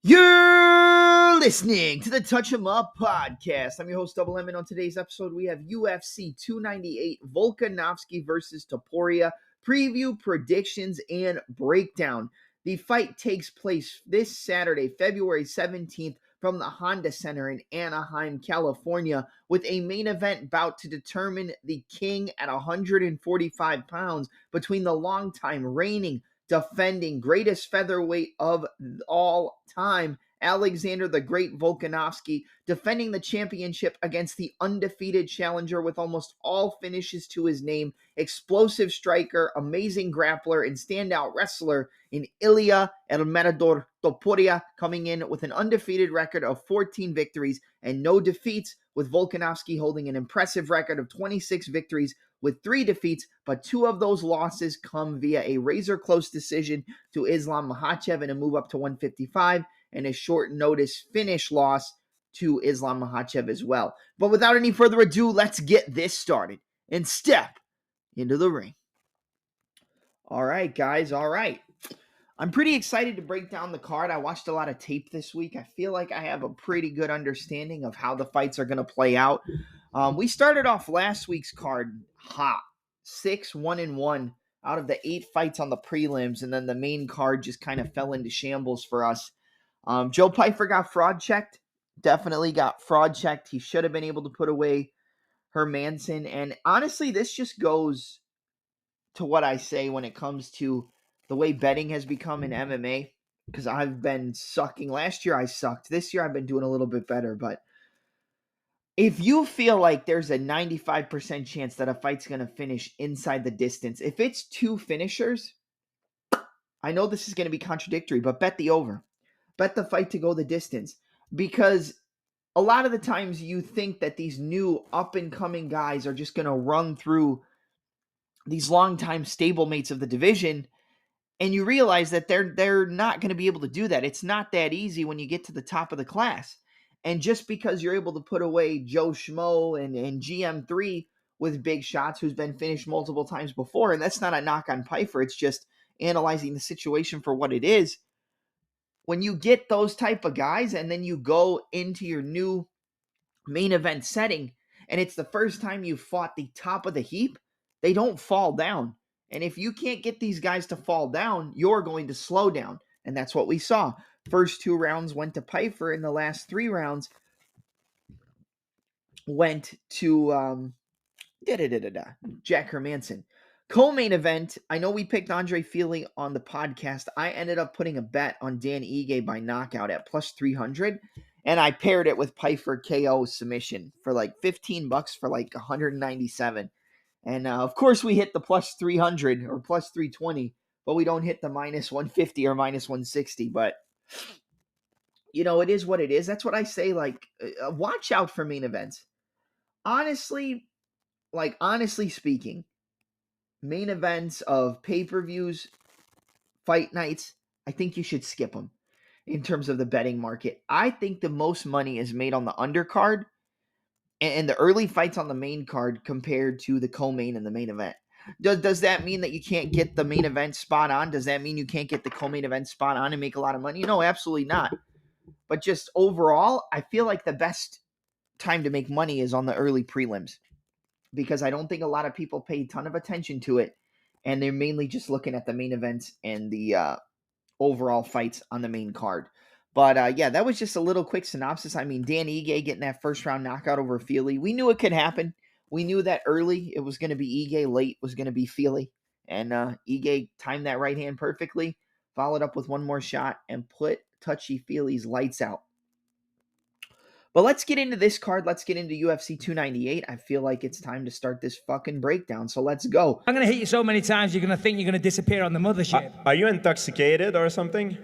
You're listening to the Touch 'em Up podcast. I'm your host, Double M, and on today's episode, we have UFC 298 Volkanovski versus Topuria preview, predictions, and breakdown. The fight takes place this Saturday, February 17th, from the Honda Center in Anaheim, California, with a main event bout to determine the king at 145 pounds between the longtime reigning defending greatest featherweight of all time, Alexander the Great Volkanovski, defending the championship against the undefeated challenger with almost all finishes to his name, explosive striker, amazing grappler, and standout wrestler in Ilia El Matador Topuria, coming in with an undefeated record of 14 victories and no defeats, with Volkanovski holding an impressive record of 26 victories with 3 defeats, but 2 of those losses come via a razor-close decision to Islam Makhachev in a move up to 155, and a short notice finish loss to Islam Makhachev as well. But without any further ado, let's get this started and step into the ring. All right, guys, all right. I'm pretty excited to break down the card. I watched a lot of tape this week. I feel like I have a pretty good understanding of how the fights are going to play out. We started off last week's card hot, 6-1-1 out of the 8 fights on the prelims, and then the main card just kind of fell into shambles for us. Joe Pyfer got fraud checked, definitely got fraud checked. He should have been able to put away Hernandez, and honestly, this just goes to what I say when it comes to the way betting has become in MMA, because I've been sucking. Last year I sucked. This year I've been doing a little bit better, but if you feel like there's a 95% chance that a fight's going to finish inside the distance, if it's 2 finishers, I know this is going to be contradictory, but bet the over. Bet the fight to go the distance, because a lot of the times you think that these new up-and-coming guys are just going to run through these long-time stablemates of the division, and you realize that they're not going to be able to do that. It's not that easy when you get to the top of the class. And just because you're able to put away Joe Schmo and GM3 with big shots, who's been finished multiple times before, and that's not a knock on Pyfer, it's just analyzing the situation for what it is. When you get those type of guys and then you go into your new main event setting, and it's the first time you fought the top of the heap, they don't fall down. And if you can't get these guys to fall down, you're going to slow down. And that's what we saw. First 2 rounds went to Pyfer, and the last 3 rounds went to Jack Hermanson. Co-main event, I know we picked Andre Fili on the podcast. I ended up putting a bet on Dan Ige by knockout at plus 300, and I paired it with Pyfer KO submission for like $15 for like 197. And of course, we hit the plus 300 or plus 320, but we don't hit the minus 150 or minus 160. But, you know, it is what it is. That's what I say. Like, watch out for main events. Honestly speaking, main events of pay-per-views, fight nights, I think you should skip them in terms of the betting market. I think the most money is made on the undercard and the early fights on the main card compared to the co-main and the main event. Does that mean that you can't get the main event spot on? Does that mean you can't get the co-main event spot on and make a lot of money? No, absolutely not. But just overall, I feel like the best time to make money is on the early prelims, because I don't think a lot of people pay a ton of attention to it, and they're mainly just looking at the main events and the overall fights on the main card. But, yeah, that was just a little quick synopsis. I mean, Dan Ige getting that first-round knockout over Fili. We knew it could happen. We knew that early it was going to be Ige, late was going to be Fili. And Ige timed that right hand perfectly, followed up with one more shot, and put Touchy Fili's lights out. But let's get into this card. Let's get into UFC 298. I feel like it's time to start this fucking breakdown, so let's go. I'm going to hit you so many times, you're going to think you're going to disappear on the mothership. Are you intoxicated or something?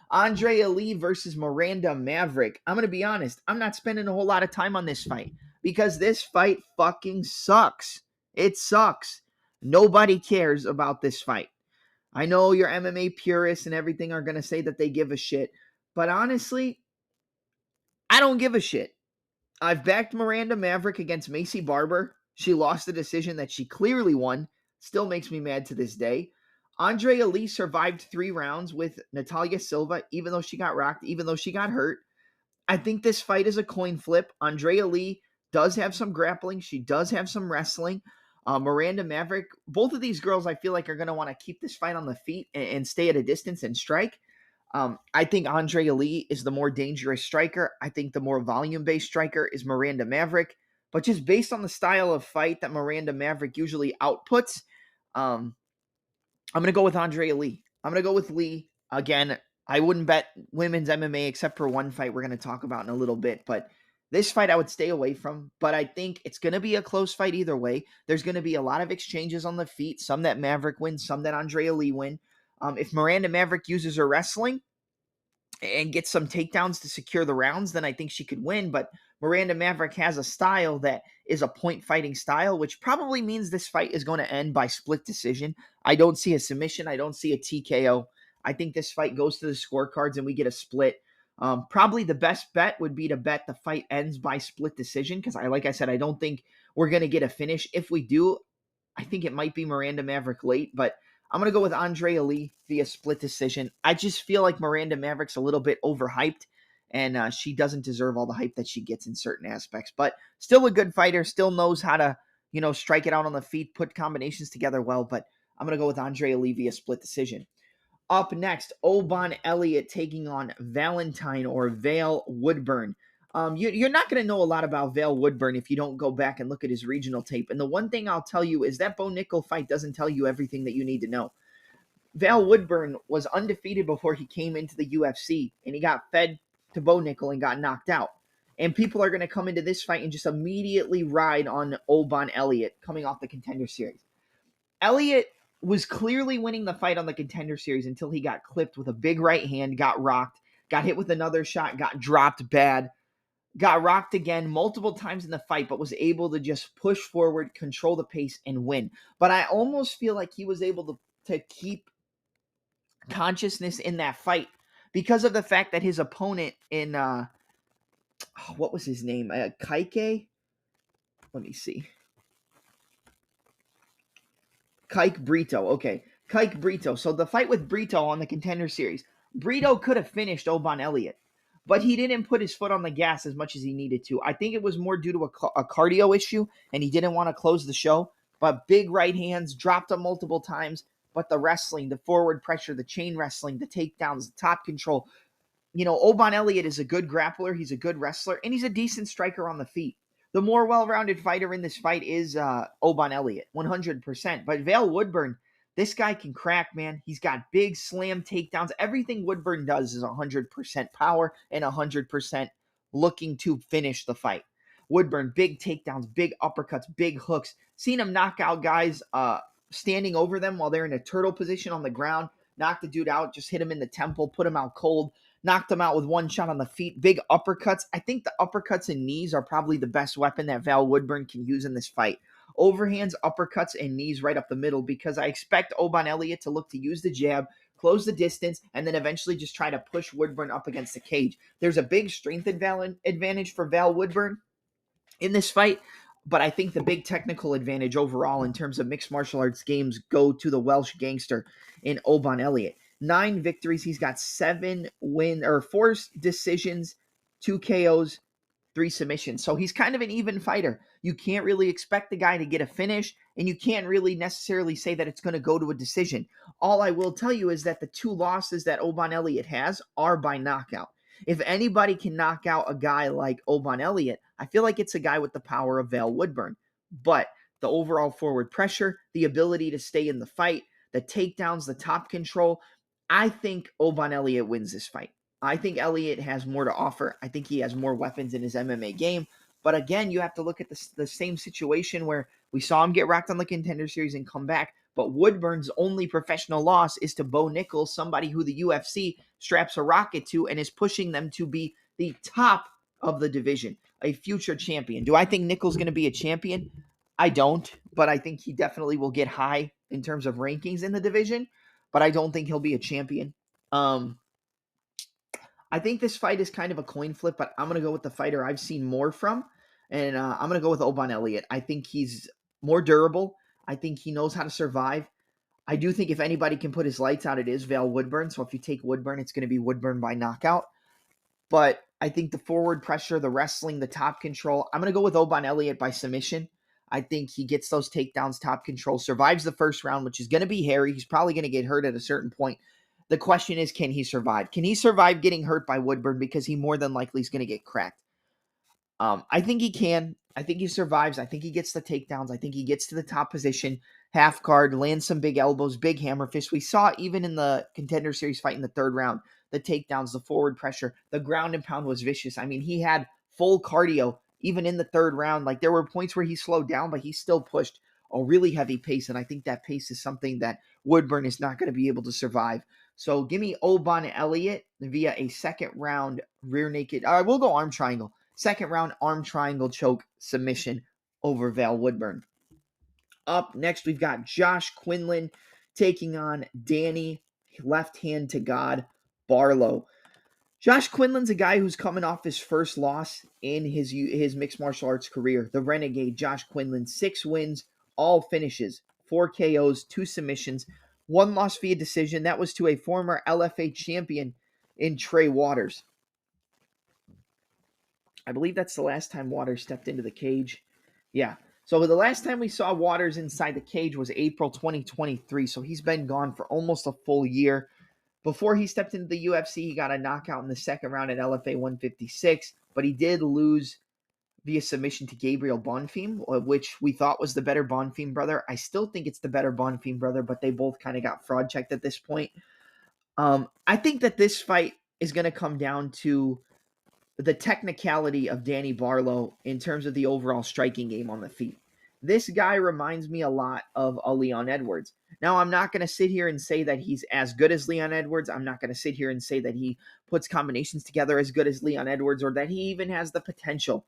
Andrea Lee versus Miranda Maverick. I'm going to be honest. I'm not spending a whole lot of time on this fight, because this fight fucking sucks. It sucks. Nobody cares about this fight. I know your MMA purists and everything are going to say that they give a shit, but honestly, I don't give a shit. I've backed Miranda Maverick against Macy Barber. She lost the decision that she clearly won. Still makes me mad to this day. Andrea Lee survived 3 rounds with Natalia Silva, even though she got rocked, even though she got hurt. I think this fight is a coin flip. Andrea Lee does have some grappling. She does have some wrestling. Miranda Maverick, both of these girls I feel like are going to want to keep this fight on the feet and stay at a distance and strike. I think Andrea Lee is the more dangerous striker. I think the more volume-based striker is Miranda Maverick. But just based on the style of fight that Miranda Maverick usually outputs, I'm going to go with Andrea Lee. I'm going to go with Lee. Again, I wouldn't bet women's MMA except for one fight we're going to talk about in a little bit. But this fight I would stay away from. But I think it's going to be a close fight either way. There's going to be a lot of exchanges on the feet. Some that Maverick wins, some that Andrea Lee win. If Miranda Maverick uses her wrestling and gets some takedowns to secure the rounds, then I think she could win. But Miranda Maverick has a style that is a point fighting style, which probably means this fight is going to end by split decision. I don't see a submission. I don't see a TKO. I think this fight goes to the scorecards and we get a split. Probably the best bet would be to bet the fight ends by split decision because, like I said, I don't think we're going to get a finish. If we do, I think it might be Miranda Maverick late, but I'm going to go with Andrea Lee via split decision. I just feel like Miranda Maverick's a little bit overhyped, and she doesn't deserve all the hype that she gets in certain aspects. But still a good fighter, still knows how to, strike it out on the feet, put combinations together well. But I'm going to go with Andrea Lee via split decision. Up next, Oban Elliot taking on Valentine or Vale Woodburn. You're not going to know a lot about Vale Woodburn if you don't go back and look at his regional tape. And the one thing I'll tell you is that Bo Nickel fight doesn't tell you everything that you need to know. Vale Woodburn was undefeated before he came into the UFC, and he got fed to Bo Nickel and got knocked out. And people are going to come into this fight and just immediately ride on Oban Elliot coming off the Contender Series. Elliot was clearly winning the fight on the Contender Series until he got clipped with a big right hand, got rocked, got hit with another shot, got dropped bad, got rocked again multiple times in the fight, but was able to just push forward, control the pace, and win. But I almost feel like he was able to keep consciousness in that fight because of the fact that his opponent in, what was his name? Kaike? Let me see. Kike Brito. Okay. Kike Brito. So the fight with Brito on the Contender Series, Brito could have finished Oban Elliot, but he didn't put his foot on the gas as much as he needed to. I think it was more due to a cardio issue, and he didn't want to close the show. But big right hands, dropped him multiple times. But the wrestling, the forward pressure, the chain wrestling, the takedowns, the top control. Oban Elliot is a good grappler. He's a good wrestler, and he's a decent striker on the feet. The more well-rounded fighter in this fight is Oban Elliot, 100%. But Vale Woodburn, this guy can crack, man. He's got big slam takedowns. Everything Woodburn does is 100% power and 100% looking to finish the fight. Woodburn, big takedowns, big uppercuts, big hooks. Seen him knock out guys standing over them while they're in a turtle position on the ground. Knock the dude out, just hit him in the temple, put him out cold. Knocked him out with one shot on the feet. Big uppercuts. I think the uppercuts and knees are probably the best weapon that Vale Woodburn can use in this fight. Overhands, uppercuts, and knees right up the middle because I expect Oban Elliot to look to use the jab, close the distance, and then eventually just try to push Woodburn up against the cage. There's a big strength advantage for Vale Woodburn in this fight, but I think the big technical advantage overall in terms of mixed martial arts games go to the Welsh gangster in Oban Elliot. 9 victories. He's got 4 decisions, 2 KOs, 3 submissions. So he's kind of an even fighter. You can't really expect the guy to get a finish, and you can't really necessarily say that it's going to go to a decision. All I will tell you is that the 2 losses that Oban Elliot has are by knockout. If anybody can knock out a guy like Oban Elliot, I feel like it's a guy with the power of Vale Woodburn. But the overall forward pressure, the ability to stay in the fight, the takedowns, the top control, I think Oban Elliot wins this fight. I think Elliot has more to offer. I think he has more weapons in his MMA game. But again, you have to look at the same situation where we saw him get racked on the Contender Series and come back. But Woodburn's only professional loss is to Bo Nickel, somebody who the UFC straps a rocket to and is pushing them to be the top of the division, a future champion. Do I think Nickel's going to be a champion? I don't, but I think he definitely will get high in terms of rankings in the division. But I don't think he'll be a champion. I think this fight is kind of a coin flip, but I'm going to go with the fighter I've seen more from, and I'm going to go with Oban Elliot. I think he's more durable. I think he knows how to survive. I do think if anybody can put his lights out, it is Val Woodburn. So if you take Woodburn, it's going to be Woodburn by knockout. But I think the forward pressure, the wrestling, the top control, I'm going to go with Oban Elliot by submission. I think he gets those takedowns, top control, survives the first round, which is going to be hairy. He's probably going to get hurt at a certain point. The question is, can he survive? Can he survive getting hurt by Woodburn? Because he more than likely is going to get cracked. I think he can. I think he survives. I think he gets the takedowns. I think he gets to the top position, half guard, lands some big elbows, big hammer fist. We saw even in the Contender Series fight in the third round, the takedowns, the forward pressure, the ground and pound was vicious. I mean, he had full cardio even in the third round. Like there were points where he slowed down, but he still pushed a really heavy pace. And I think that pace is something that Woodburn is not going to be able to survive. So give me Oban Elliot via a second round rear naked. We'll go arm triangle. Second round arm triangle choke submission over Val Woodburn. Up next, we've got Josh Quinlan taking on Danny, left hand to God, Barlow. Josh Quinlan's a guy who's coming off his first loss in his mixed martial arts career. The Renegade, Josh Quinlan, 6 wins, all finishes, 4 KOs, 2 submissions, 1 loss via decision. That was to a former LFA champion in Trey Waters. I believe that's the last time Waters stepped into the cage. Yeah. So the last time we saw Waters inside the cage was April 2023. So he's been gone for almost a full year. Before he stepped into the UFC, he got a knockout in the second round at LFA 156, but he did lose via submission to Gabriel Bonfim, which we thought was the better Bonfim brother. I still think it's the better Bonfim brother, but they both kind of got fraud checked at this point. I think that this fight is going to come down to the technicality of Danny Barlow in terms of the overall striking game on the feet. This guy reminds me a lot of a Leon Edwards. Now, I'm not going to sit here and say that he's as good as Leon Edwards. I'm not going to sit here and say that he puts combinations together as good as Leon Edwards or that he even has the potential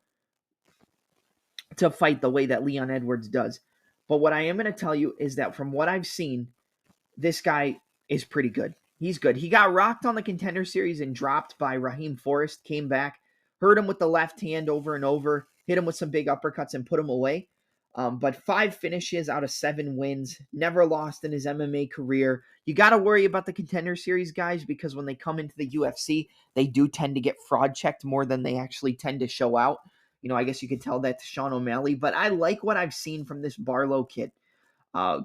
to fight the way that Leon Edwards does. But what I am going to tell you is that from what I've seen, this guy is pretty good. He's good. He got rocked on the Contender Series and dropped by Raheem Forrest, came back, hurt him with the left hand over and over, hit him with some big uppercuts and put him away. But 5 finishes out of 7 wins, never lost in his MMA career. You got to worry about the Contender Series guys because when they come into the UFC, they do tend to get fraud checked more than they actually tend to show out. You know, I guess you could tell that to Sean O'Malley, but I like what I've seen from this Barlow kid.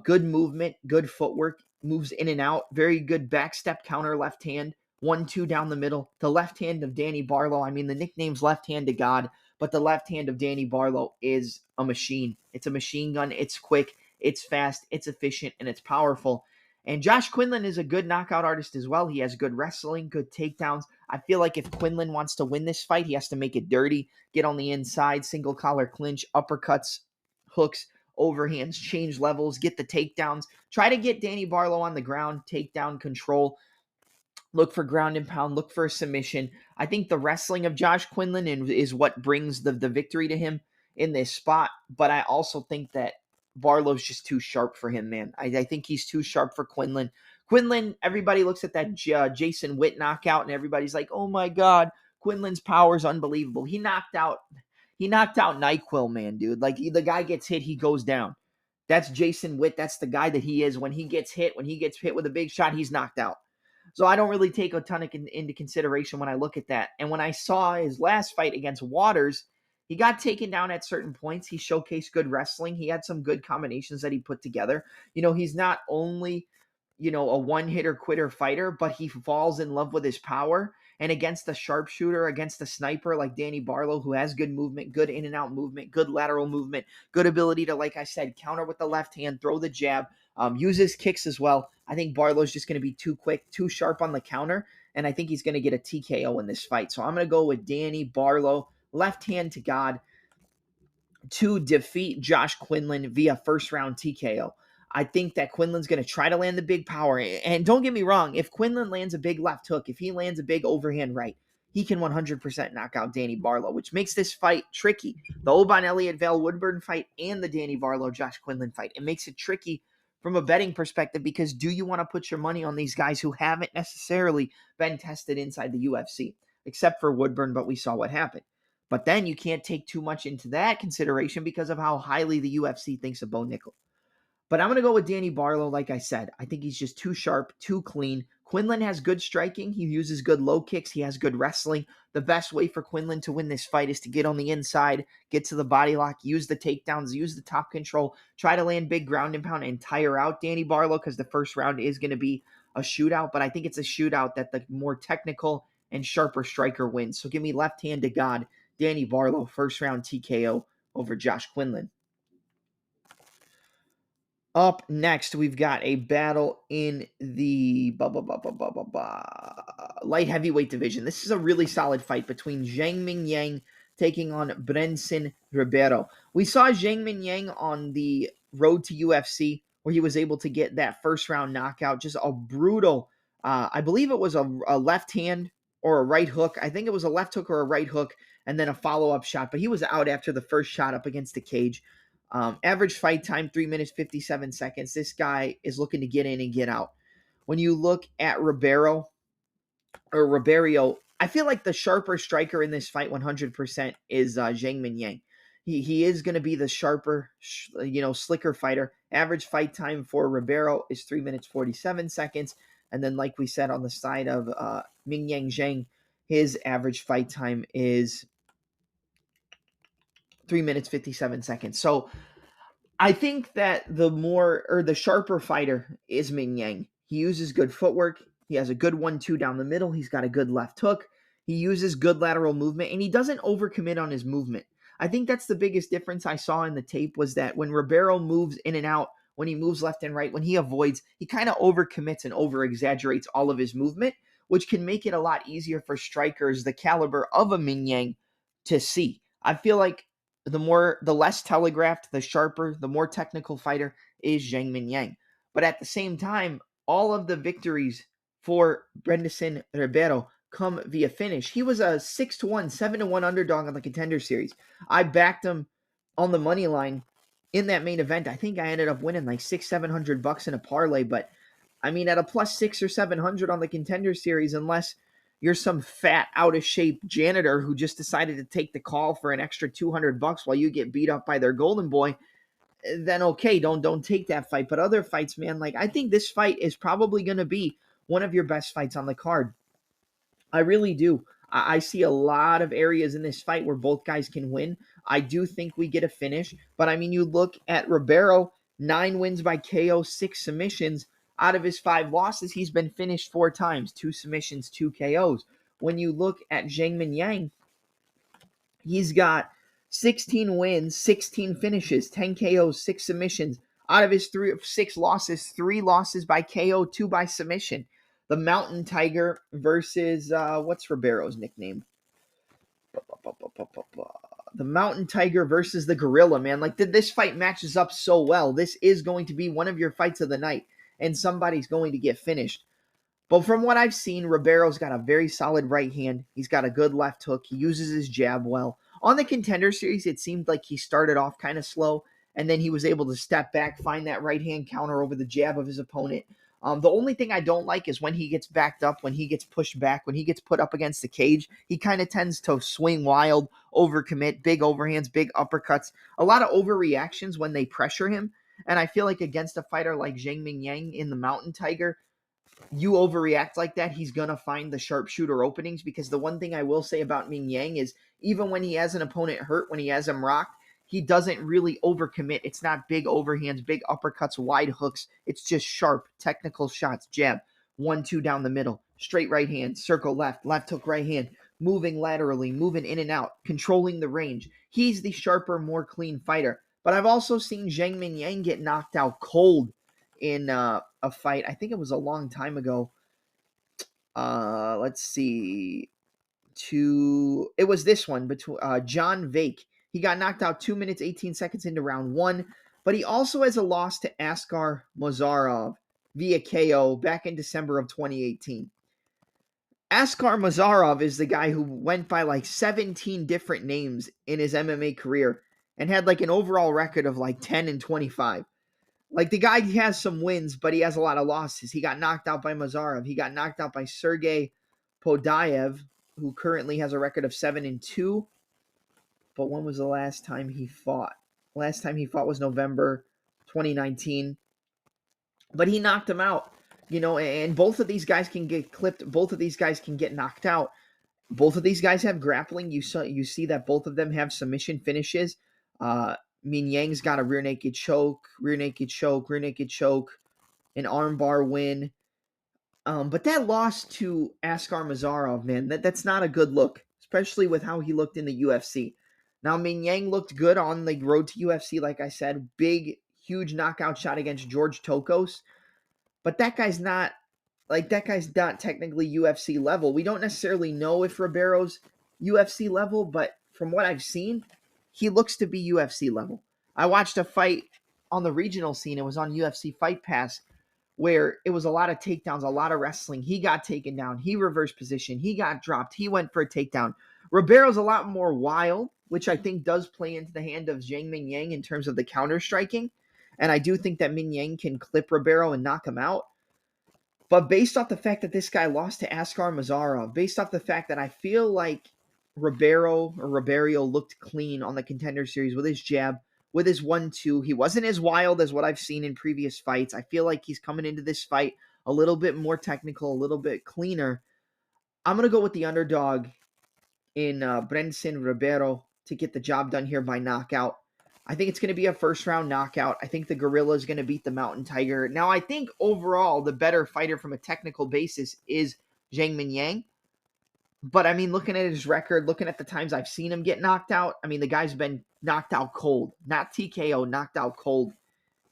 Good movement, good footwork, moves in and out, very good back step counter left hand, 1-2 down the middle. The left hand of Danny Barlow, I mean, the nickname's left hand to God, but the left hand of Danny Barlow is a machine. It's a machine gun. It's quick, it's fast, it's efficient, and it's powerful. And Josh Quinlan is a good knockout artist as well. He has good wrestling, good takedowns. I feel like if Quinlan wants to win this fight, he has to make it dirty, get on the inside, single collar clinch, uppercuts, hooks, overhands, change levels, get the takedowns. Try to get Danny Barlow on the ground, takedown control. Look for ground and pound. Look for a submission. I think the wrestling of Josh Quinlan is what brings the victory to him in this spot. But I also think that Barlow's just too sharp for him, man. I think he's too sharp for Quinlan. Quinlan, everybody looks at that Jason Witt knockout, and everybody's like, oh my God, Quinlan's power is unbelievable. He knocked out NyQuil, man, dude. Like, the guy gets hit, he goes down. That's Jason Witt. That's the guy that he is. When he gets hit with a big shot, he's knocked out. So I don't really take a ton into consideration when I look at that. And when I saw his last fight against Waters, he got taken down at certain points. He showcased good wrestling. He had some good combinations that he put together. You know, he's not only, you know, a one-hitter quitter fighter, but he falls in love with his power. And against the sharpshooter, against the sniper like Danny Barlow, who has good movement, good in and out movement, good lateral movement, good ability to, like I said, counter with the left hand, throw the jab, use his kicks as well. I think Barlow's just going to be too quick, too sharp on the counter, and I think he's going to get a TKO in this fight. So I'm going to go with Danny Barlow, left hand to God, to defeat Josh Quinlan via first round TKO. I think that Quinlan's going to try to land the big power. And don't get me wrong, if Quinlan lands a big left hook, if he lands a big overhand right, he can 100% knock out Danny Barlow, which makes this fight tricky. The Oban Elliot Val Woodburn fight and the Danny Barlow Josh Quinlan fight. It makes it tricky from a betting perspective because do you want to put your money on these guys who haven't necessarily been tested inside the UFC, except for Woodburn, but we saw what happened. But then you can't take too much into that consideration because of how highly the UFC thinks of Bo Nickel. But I'm going to go with Danny Barlow, like I said. I think he's just too sharp, too clean. Quinlan has good striking. He uses good low kicks. He has good wrestling. The best way for Quinlan to win this fight is to get on the inside, get to the body lock, use the takedowns, use the top control, try to land big ground and pound, and tire out Danny Barlow, because the first round is going to be a shootout. But I think it's a shootout that the more technical and sharper striker wins. So give me left hand to God, Danny Barlow, first round TKO over Josh Quinlan. Up next, we've got a battle in the light heavyweight division. This is a really solid fight between Zhang Minyang taking on Brendson Ribeiro. We saw Zhang Minyang on the road to UFC, where he was able to get that first round knockout. Just a brutal, I believe it was a left hand or a right hook. I think it was a left hook or a right hook, and then a follow-up shot. But he was out after the first shot up against the cage. Average fight time, 3 minutes, 57 seconds. This guy is looking to get in and get out. When you look at Ribeiro, I feel like the sharper striker in this fight 100% is Zhang Minyang. He is going to be the sharper, slicker fighter. Average fight time for Ribeiro is 3 minutes, 47 seconds. And then, like we said, on the side of Minyang Zhang, his average fight time is 3 minutes, 57 seconds. So I think that the sharper fighter is Minyang. He uses good footwork. He has a good 1-2 down the middle. He's got a good left hook. He uses good lateral movement, and he doesn't overcommit on his movement. I think that's the biggest difference I saw in the tape, was that when Ribeiro moves in and out, when he moves left and right, when he avoids, he kind of overcommits and over-exaggerates all of his movement, which can make it a lot easier for strikers the caliber of a Minyang to see. I feel like the less telegraphed, the sharper, the more technical fighter is Zhang Minyang. But at the same time, all of the victories for Brendson Ribeiro come via finish. He was a 6-1, 7-1 underdog on the Contender Series. I backed him on the money line in that main event. I think I ended up winning like $600-700 in a parlay. But I mean, at a plus 600 or 700 on the Contender Series, unless you're some fat, out-of-shape janitor who just decided to take the call for an extra $200 while you get beat up by their golden boy, then okay, don't take that fight. But other fights, man, like I think this fight is probably going to be one of your best fights on the card. I really do. I see a lot of areas in this fight where both guys can win. I do think we get a finish. But, I mean, you look at Ribeiro, 9 wins by KO, 6 submissions. Out of his 5 losses, he's been finished 4 times, 2 submissions, 2 KOs. When you look at Zhang Minyang, he's got 16 wins, 16 finishes, 10 KOs, 6 submissions. Out of his 6 losses, 3 losses by KO, 2 by submission. The Mountain Tiger versus, what's Ribeiro's nickname? The Mountain Tiger versus the Gorilla, man. Like, this fight matches up so well. This is going to be one of your fights of the night, and somebody's going to get finished. But from what I've seen, Ribeiro's got a very solid right hand. He's got a good left hook. He uses his jab well. On the Contender Series, it seemed like he started off kind of slow, and then he was able to step back, find that right hand counter over the jab of his opponent. The only thing I don't like is when he gets backed up, when he gets pushed back, when he gets put up against the cage, he kind of tends to swing wild, overcommit, big overhands, big uppercuts, a lot of overreactions when they pressure him. And I feel like against a fighter like Zhang Minyang in the Mountain Tiger, you overreact like that, he's going to find the sharpshooter openings, because the one thing I will say about Minyang is even when he has an opponent hurt, when he has him rocked, he doesn't really overcommit. It's not big overhands, big uppercuts, wide hooks. It's just sharp, technical shots, jab, 1-2 down the middle, straight right hand, circle left, left hook right hand, moving laterally, moving in and out, controlling the range. He's the sharper, more clean fighter. But I've also seen Zhang Minyang get knocked out cold in a fight. I think it was a long time ago. Let's see. It was this one between John Vake. He got knocked out 2 minutes, 18 seconds into round 1, but he also has a loss to Askar Mazarov via KO back in December of 2018. Askar Mazarov is the guy who went by like 17 different names in his MMA career and had like an overall record of like 10-25. Like, the guy has some wins, but he has a lot of losses. He got knocked out by Mazarov. He got knocked out by Sergey Podayev, who currently has a record of 7-2. But when was the last time he fought? Last time he fought was November 2019. but he knocked him out. And both of these guys can get clipped. Both of these guys can get knocked out. Both of these guys have grappling. You see that both of them have submission finishes. Minyang's got a rear naked choke, an armbar win. But that loss to Askar Mazarov, man, that's not a good look, especially with how he looked in the UFC. Now, Minyang looked good on the road to UFC, like I said. Big, huge knockout shot against George Tokos. But that guy's not technically UFC level. We don't necessarily know if Ribeiro's UFC level, but from what I've seen, he looks to be UFC level. I watched a fight on the regional scene. It was on UFC Fight Pass, where it was a lot of takedowns, a lot of wrestling. He got taken down. He reversed position. He got dropped. He went for a takedown. Ribeiro's a lot more wild, which I think does play into the hand of Zhang Minyang in terms of the counter striking. And I do think that Minyang can clip Ribeiro and knock him out. But based off the fact that this guy lost to Askar Mazarov, based off the fact that I feel like Ribeiro looked clean on the Contender Series with his jab, with his 1-2. He wasn't as wild as what I've seen in previous fights. I feel like he's coming into this fight a little bit more technical, a little bit cleaner. I'm going to go with the underdog in Brendson Ribeiro to get the job done here by knockout. I think it's going to be a first-round knockout. I think the Gorilla is going to beat the Mountain Tiger. Now, I think overall the better fighter from a technical basis is Zhang Minyang. But, I mean, looking at his record, looking at the times I've seen him get knocked out, I mean, the guy's been knocked out cold. Not TKO, knocked out cold.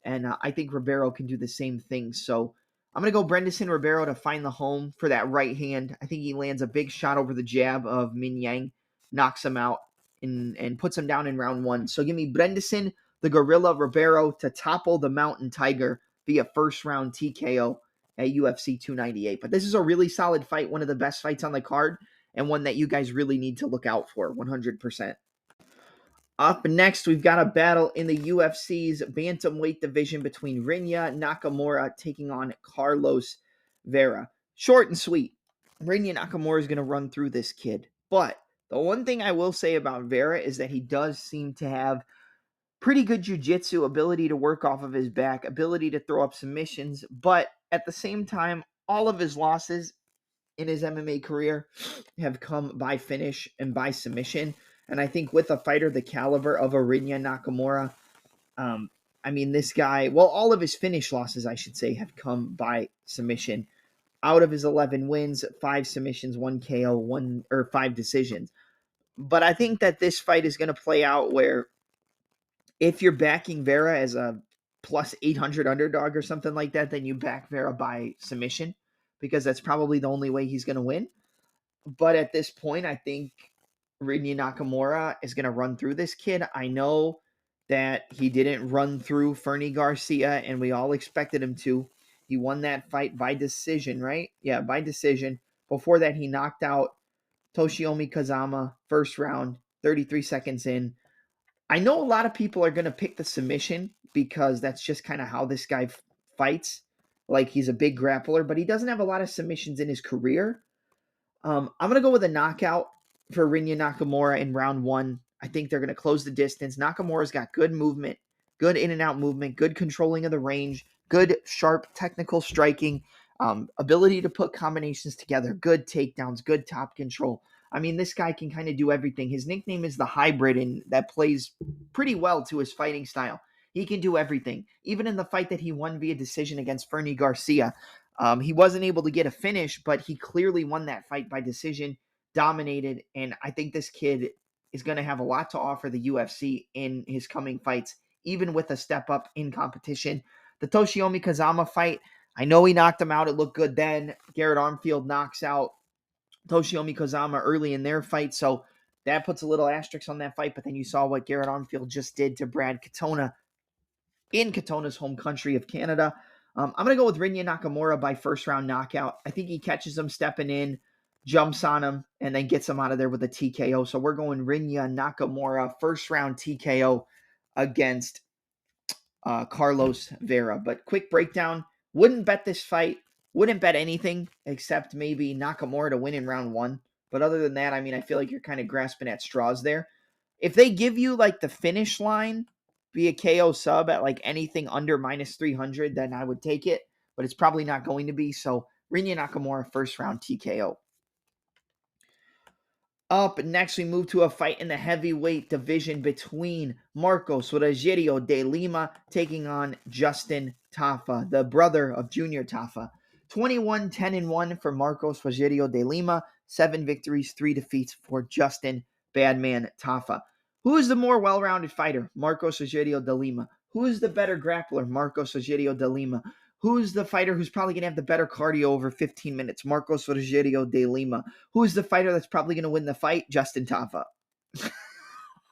And I think Ribeiro can do the same thing. So I'm going to go Brendson Ribeiro to find the home for that right hand. I think he lands a big shot over the jab of Minyang, knocks him out, and puts him down in round 1. So give me Brendson, the Gorilla Ribeiro, to topple the Mountain Tiger via first-round TKO at UFC 298. But this is a really solid fight, one of the best fights on the card, and one that you guys really need to look out for, 100%. Up next, we've got a battle in the UFC's bantamweight division between Rinya Nakamura taking on Carlos Vera. Short and sweet. Rinya Nakamura is going to run through this kid. But the one thing I will say about Vera is that he does seem to have pretty good jiu-jitsu, ability to work off of his back, ability to throw up submissions. But at the same time, all of his losses in his MMA career have come by finish and by submission. And I think with a fighter the caliber of a Rinya Nakamura, I mean, this guy, well, all of his finish losses, I should say, have come by submission. Out of his 11 wins, 5 submissions, 1 KO, 5 decisions. But I think that this fight is going to play out where if you're backing Vera as a plus 800 underdog or something like that, then you back Vera by submission because that's probably the only way he's going to win. But at this point, I think Rinya Nakamura is going to run through this kid. I know that he didn't run through Fernie Garcia, and we all expected him to. He won that fight by decision, right? Yeah, by decision. Before that, he knocked out Toshiomi Kazama, first round, 33 seconds in. I know a lot of people are going to pick the submission because that's just kind of how this guy fights. Like, he's a big grappler, but he doesn't have a lot of submissions in his career. I'm going to go with a knockout for Rinya Nakamura in round 1. I think they're going to close the distance. Nakamura's got good movement, good in and out movement, good controlling of the range, good sharp technical striking, ability to put combinations together, good takedowns, good top control. I mean, this guy can kind of do everything. His nickname is the Hybrid, and that plays pretty well to his fighting style. He can do everything. Even in the fight that he won via decision against Fernie Garcia, he wasn't able to get a finish, but he clearly won that fight by decision, dominated, and I think this kid is going to have a lot to offer the UFC in his coming fights, even with a step up in competition. The Toshiomi Kazama fight, I know he knocked him out. It looked good then. Garrett Armfield knocks out Toshiomi Kazama early in their fight, so that puts a little asterisk on that fight, but then you saw what Garrett Armfield just did to Brad Katona in Katona's home country of Canada. I'm going to go with Rinya Nakamura by first-round knockout. I think he catches him stepping in, jumps on him, and then gets him out of there with a TKO. So we're going Rinya Nakamura, first-round TKO against Carlos Vera. But quick breakdown, wouldn't bet this fight, wouldn't bet anything except maybe Nakamura to win in round 1. But other than that, I mean, I feel like you're kind of grasping at straws there. If they give you like the finish line via KO sub at like anything under minus 300, then I would take it. but it's probably not going to be. So Rinya Nakamura, first round TKO. Up next, we move to a fight in the heavyweight division between Marcos Rogerio de Lima taking on Justin Tafa, the brother of Junior Tafa. 21-10-1 for Marcos Rogerio de Lima, 7 victories, 3 defeats for Justin Badman Tafa. Who is the more well-rounded fighter? Marcos Rogerio de Lima. Who is the better grappler? Marcos Rogerio de Lima. Who's the fighter who's probably going to have the better cardio over 15 minutes? Marcos Rogerio de Lima. Who's the fighter that's probably going to win the fight? Justin Tafa.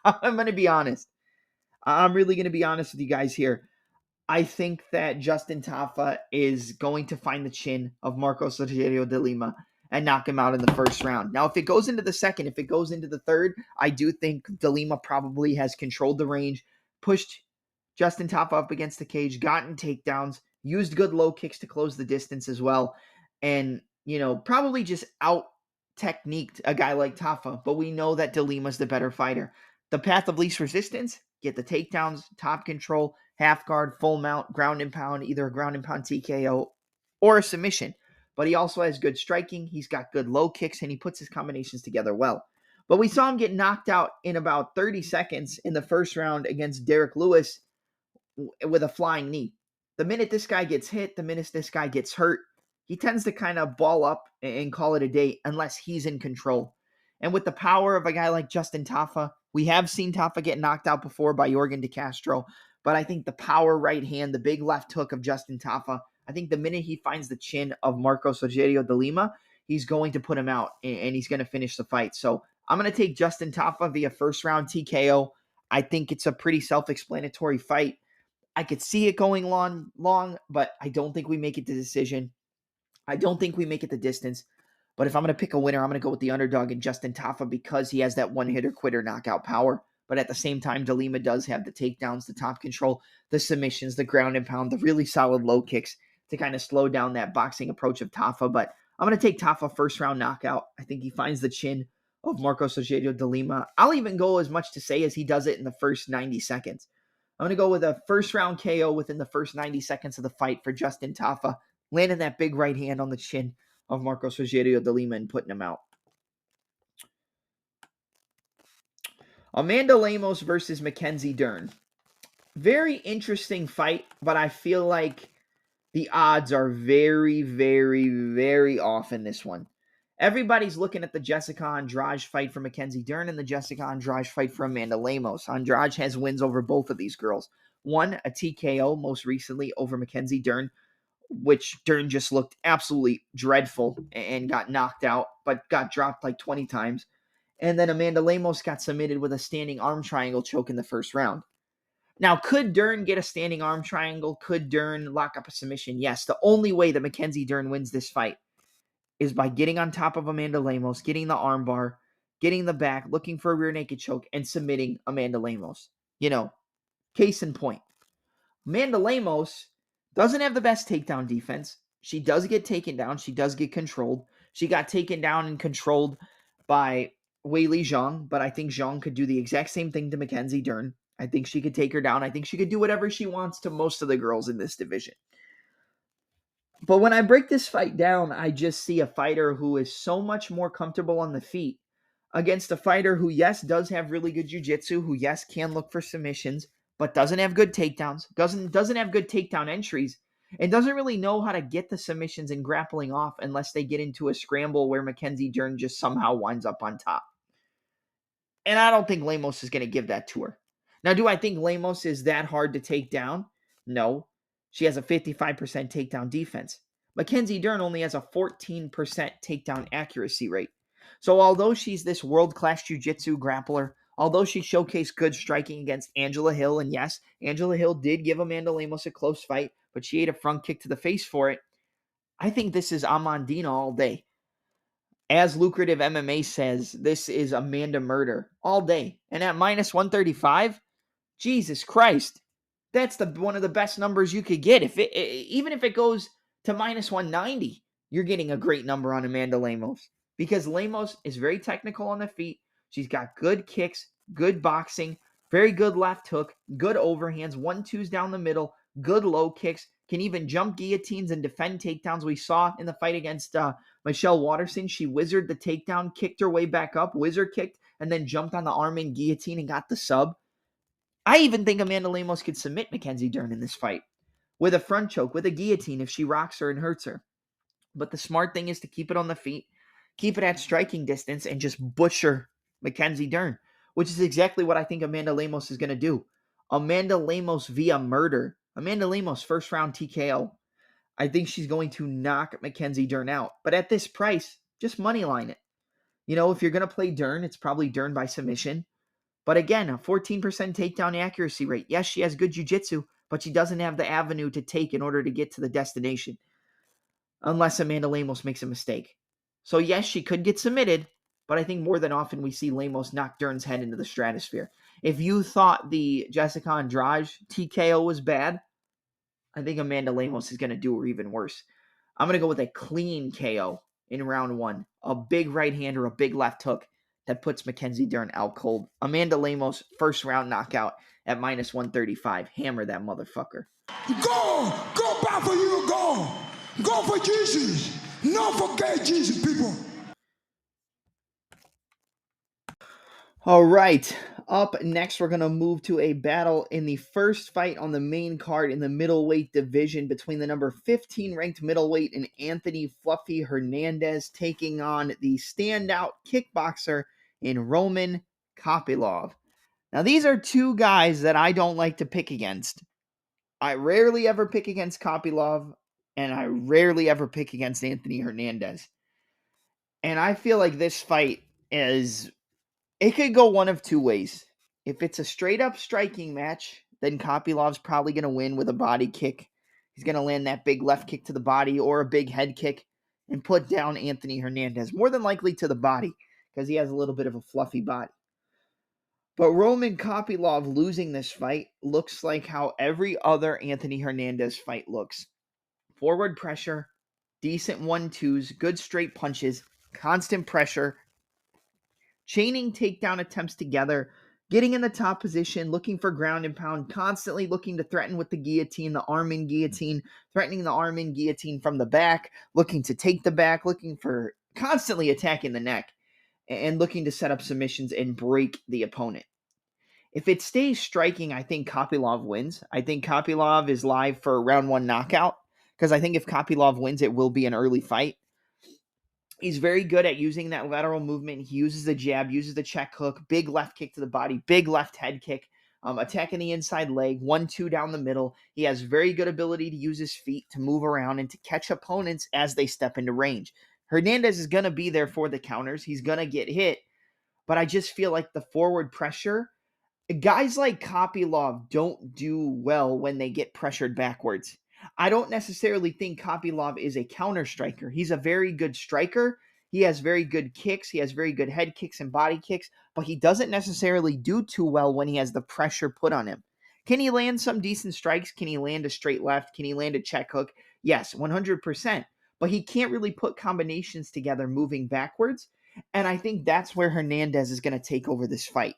I'm going to be honest. I'm really going to be honest with you guys here. I think that Justin Tafa is going to find the chin of Marcos Rogerio de Lima and knock him out in the first round. Now, if it goes into the second, if it goes into the third, I do think de Lima probably has controlled the range, pushed Justin Tafa up against the cage, gotten takedowns, used good low kicks to close the distance as well, and, probably just out-techniqued a guy like Tafa, but we know that de Lima's the better fighter. The path of least resistance, get the takedowns, top control, half guard, full mount, ground and pound, either a ground and pound TKO or a submission. But he also has good striking, he's got good low kicks, and he puts his combinations together well. But we saw him get knocked out in about 30 seconds in the first round against Derek Lewis with a flying knee. The minute this guy gets hit, the minute this guy gets hurt, he tends to kind of ball up and call it a day unless he's in control. And with the power of a guy like Justin Tafa, we have seen Tafa get knocked out before by Yorgan De Castro, but I think the power right hand, the big left hook of Justin Tafa, I think the minute he finds the chin of Marcos Rogerio de Lima, he's going to put him out and he's going to finish the fight. So I'm going to take Justin Tafa via first round TKO. I think it's a pretty self-explanatory fight. I could see it going long, but I don't think we make it the decision. I don't think we make it the distance. But if I'm going to pick a winner, I'm going to go with the underdog in Justin Tafa because he has that one-hitter quitter knockout power. But at the same time, de Lima does have the takedowns, the top control, the submissions, the ground and pound, the really solid low kicks to kind of slow down that boxing approach of Tafa. But I'm going to take Tafa first-round knockout. I think he finds the chin of Marcos Rogerio de Lima. I'll even go as much to say as he does it in the first 90 seconds. I'm going to go with a first-round KO within the first 90 seconds of the fight for Justin Tafa, landing that big right hand on the chin of Marcos Rogerio de Lima and putting him out. Amanda Lemos versus Mackenzie Dern. Very interesting fight, but I feel like the odds are very, very, very off in this one. Everybody's looking at the Jessica Andrade fight for Mackenzie Dern and the Jessica Andrade fight for Amanda Lemos. Andrade has wins over both of these girls. One, a TKO most recently over Mackenzie Dern, which Dern just looked absolutely dreadful and got knocked out, but got dropped like 20 times. And then Amanda Lemos got submitted with a standing arm triangle choke in the first round. Now, could Dern get a standing arm triangle? Could Dern lock up a submission? Yes. The only way that Mackenzie Dern wins this fight is by getting on top of Amanda Lemos, getting the arm bar, getting the back, looking for a rear naked choke, and submitting Amanda Lemos. Case in point. Amanda Lemos doesn't have the best takedown defense. She does get taken down. She does get controlled. She got taken down and controlled by Weili Zhang, but I think Zhang could do the exact same thing to Mackenzie Dern. I think she could take her down. I think she could do whatever she wants to most of the girls in this division. But when I break this fight down, I just see a fighter who is so much more comfortable on the feet against a fighter who, yes, does have really good jiu-jitsu, who, yes, can look for submissions, but doesn't have good takedowns, doesn't have good takedown entries, and doesn't really know how to get the submissions and grappling off unless they get into a scramble where Mackenzie Dern just somehow winds up on top. And I don't think Lemos is going to give that to her. Now, do I think Lemos is that hard to take down? No. She has a 55% takedown defense. Mackenzie Dern only has a 14% takedown accuracy rate. So although she's this world-class jiu-jitsu grappler, although she showcased good striking against Angela Hill, and yes, Angela Hill did give Amanda Lemos a close fight, but she ate a front kick to the face for it, I think this is Amandina all day. As Lucrative MMA says, this is Amanda Murder all day. And at minus 135, Jesus Christ, that's one of the best numbers you could get. Even if it goes to minus 190, you're getting a great number on Amanda Lemos. Because Lemos is very technical on the feet. She's got good kicks, good boxing, very good left hook, good overhands, 1-2s down the middle, good low kicks, can even jump guillotines and defend takedowns. We saw in the fight against Michelle Waterson, she wizarded the takedown, kicked her way back up, wizard kicked, and then jumped on the arm in guillotine and got the sub. I even think Amanda Lemos could submit Mackenzie Dern in this fight with a front choke, with a guillotine if she rocks her and hurts her. But the smart thing is to keep it on the feet, keep it at striking distance, and just butcher Mackenzie Dern, which is exactly what I think Amanda Lemos is going to do. Amanda Lemos via murder. Amanda Lemos, first round TKO. I think she's going to knock Mackenzie Dern out. But at this price, just money line it. You know, if you're going to play Dern, it's probably Dern by submission. But again, a 14% takedown accuracy rate. Yes, she has good jiu-jitsu, but she doesn't have the avenue to take in order to get to the destination. Unless Amanda Lemos makes a mistake. So yes, she could get submitted, but I think more than often we see Lemos knock Dern's head into the stratosphere. If you thought the Jessica Andrade TKO was bad, I think Amanda Lemos is going to do her even worse. I'm going to go with a clean KO in round 1. A big right hand or a big left hook that puts Mackenzie Dern out cold. Amanda Lemos, first round knockout at minus 135. Hammer that motherfucker. Go back for you, go for Jesus. Don't forget Jesus, people. All right, up next, we're going to move to a battle in the first fight on the main card in the middleweight division between the number 15 ranked middleweight and Anthony Fluffy Hernandez taking on the standout kickboxer in Roman Kopylov. Now, these are two guys that I don't like to pick against. I rarely ever pick against Kopylov, and I rarely ever pick against Anthony Hernandez. And I feel like this fight is... it could go one of two ways. If it's a straight-up striking match, then Kopylov's probably going to win with a body kick. He's going to land that big left kick to the body or a big head kick and put down Anthony Hernandez. More than likely to the body because he has a little bit of a fluffy body. But Roman Kopylov losing this fight looks like how every other Anthony Hernandez fight looks. Forward pressure, decent 1-2s, good straight punches, constant pressure, chaining takedown attempts together, getting in the top position, looking for ground and pound, constantly looking to threaten with the guillotine, the arm in guillotine, threatening the arm in guillotine from the back, looking to take the back, looking for constantly attacking the neck, and looking to set up submissions and break the opponent. If it stays striking, I think Kopylov wins. I think Kopylov is live for a round 1 knockout because I think if Kopylov wins, it will be an early fight. He's very good at using that lateral movement. He uses the jab, uses the check hook, big left kick to the body, big left head kick, attacking the inside leg, 1-2 down the middle. He has very good ability to use his feet to move around and to catch opponents as they step into range. Hernandez is going to be there for the counters. He's going to get hit, but I just feel like the forward pressure, guys like Kopylov don't do well when they get pressured backwards. I don't necessarily think Kopylov is a counter striker. He's a very good striker. He has very good kicks. He has very good head kicks and body kicks, but he doesn't necessarily do too well when he has the pressure put on him. Can he land some decent strikes? Can he land a straight left? Can he land a check hook? Yes, 100%. But he can't really put combinations together moving backwards, and I think that's where Hernandez is going to take over this fight.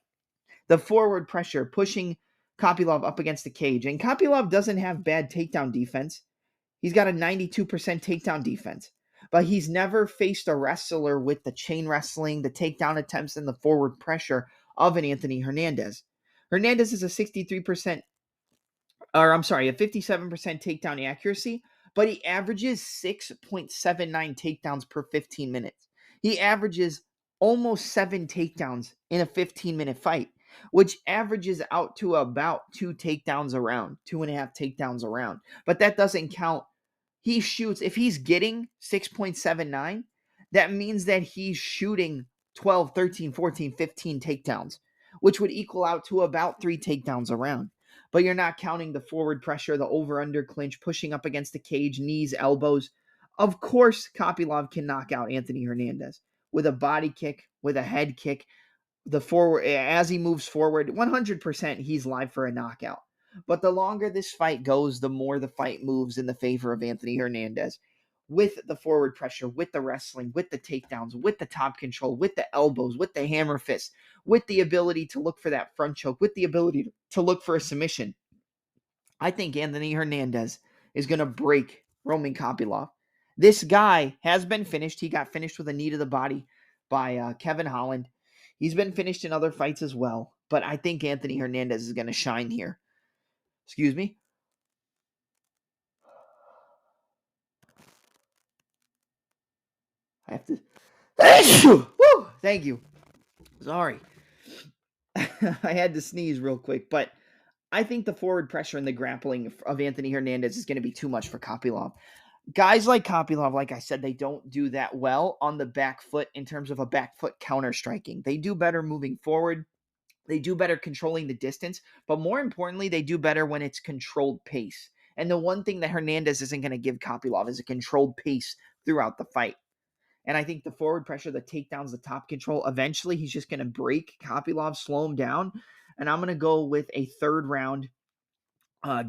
The forward pressure, pushing Kopylov up against the cage. And Kopylov doesn't have bad takedown defense. He's got a 92% takedown defense. But he's never faced a wrestler with the chain wrestling, the takedown attempts, and the forward pressure of an Anthony Hernandez. Hernandez is a 57% takedown accuracy, but he averages 6.79 takedowns per 15 minutes. He averages almost 7 takedowns in a 15-minute fight, which averages out to about 2 takedowns around, 2.5 takedowns around. But that doesn't count. He shoots, if he's getting 6.79, that means that he's shooting 12, 13, 14, 15 takedowns, which would equal out to about 3 takedowns around. But you're not counting the forward pressure, the over-under clinch, pushing up against the cage, knees, elbows. Of course, Kopylov can knock out Anthony Hernandez with a body kick, with a head kick. The forward, as he moves forward, 100% he's live for a knockout. But the longer this fight goes, the more the fight moves in the favor of Anthony Hernandez. With the forward pressure, with the wrestling, with the takedowns, with the top control, with the elbows, with the hammer fist, with the ability to look for that front choke, with the ability to look for a submission. I think Anthony Hernandez is going to break Roman Kopylov. This guy has been finished. He got finished with a knee to the body by Kevin Holland. He's been finished in other fights as well, but I think Anthony Hernandez is going to shine here. Excuse me. I have to... Woo! Thank you. Sorry. I had to sneeze real quick, but I think the forward pressure and the grappling of Anthony Hernandez is going to be too much for Kopylov. Guys like Kopylov, like I said, they don't do that well on the back foot in terms of a back foot counter striking. They do better moving forward. They do better controlling the distance, but more importantly, they do better when it's controlled pace. And the one thing that Hernandez isn't going to give Kopylov is a controlled pace throughout the fight. And I think the forward pressure, the takedowns, the top control, eventually he's just going to break Kopylov, slow him down. And I'm going to go with a third round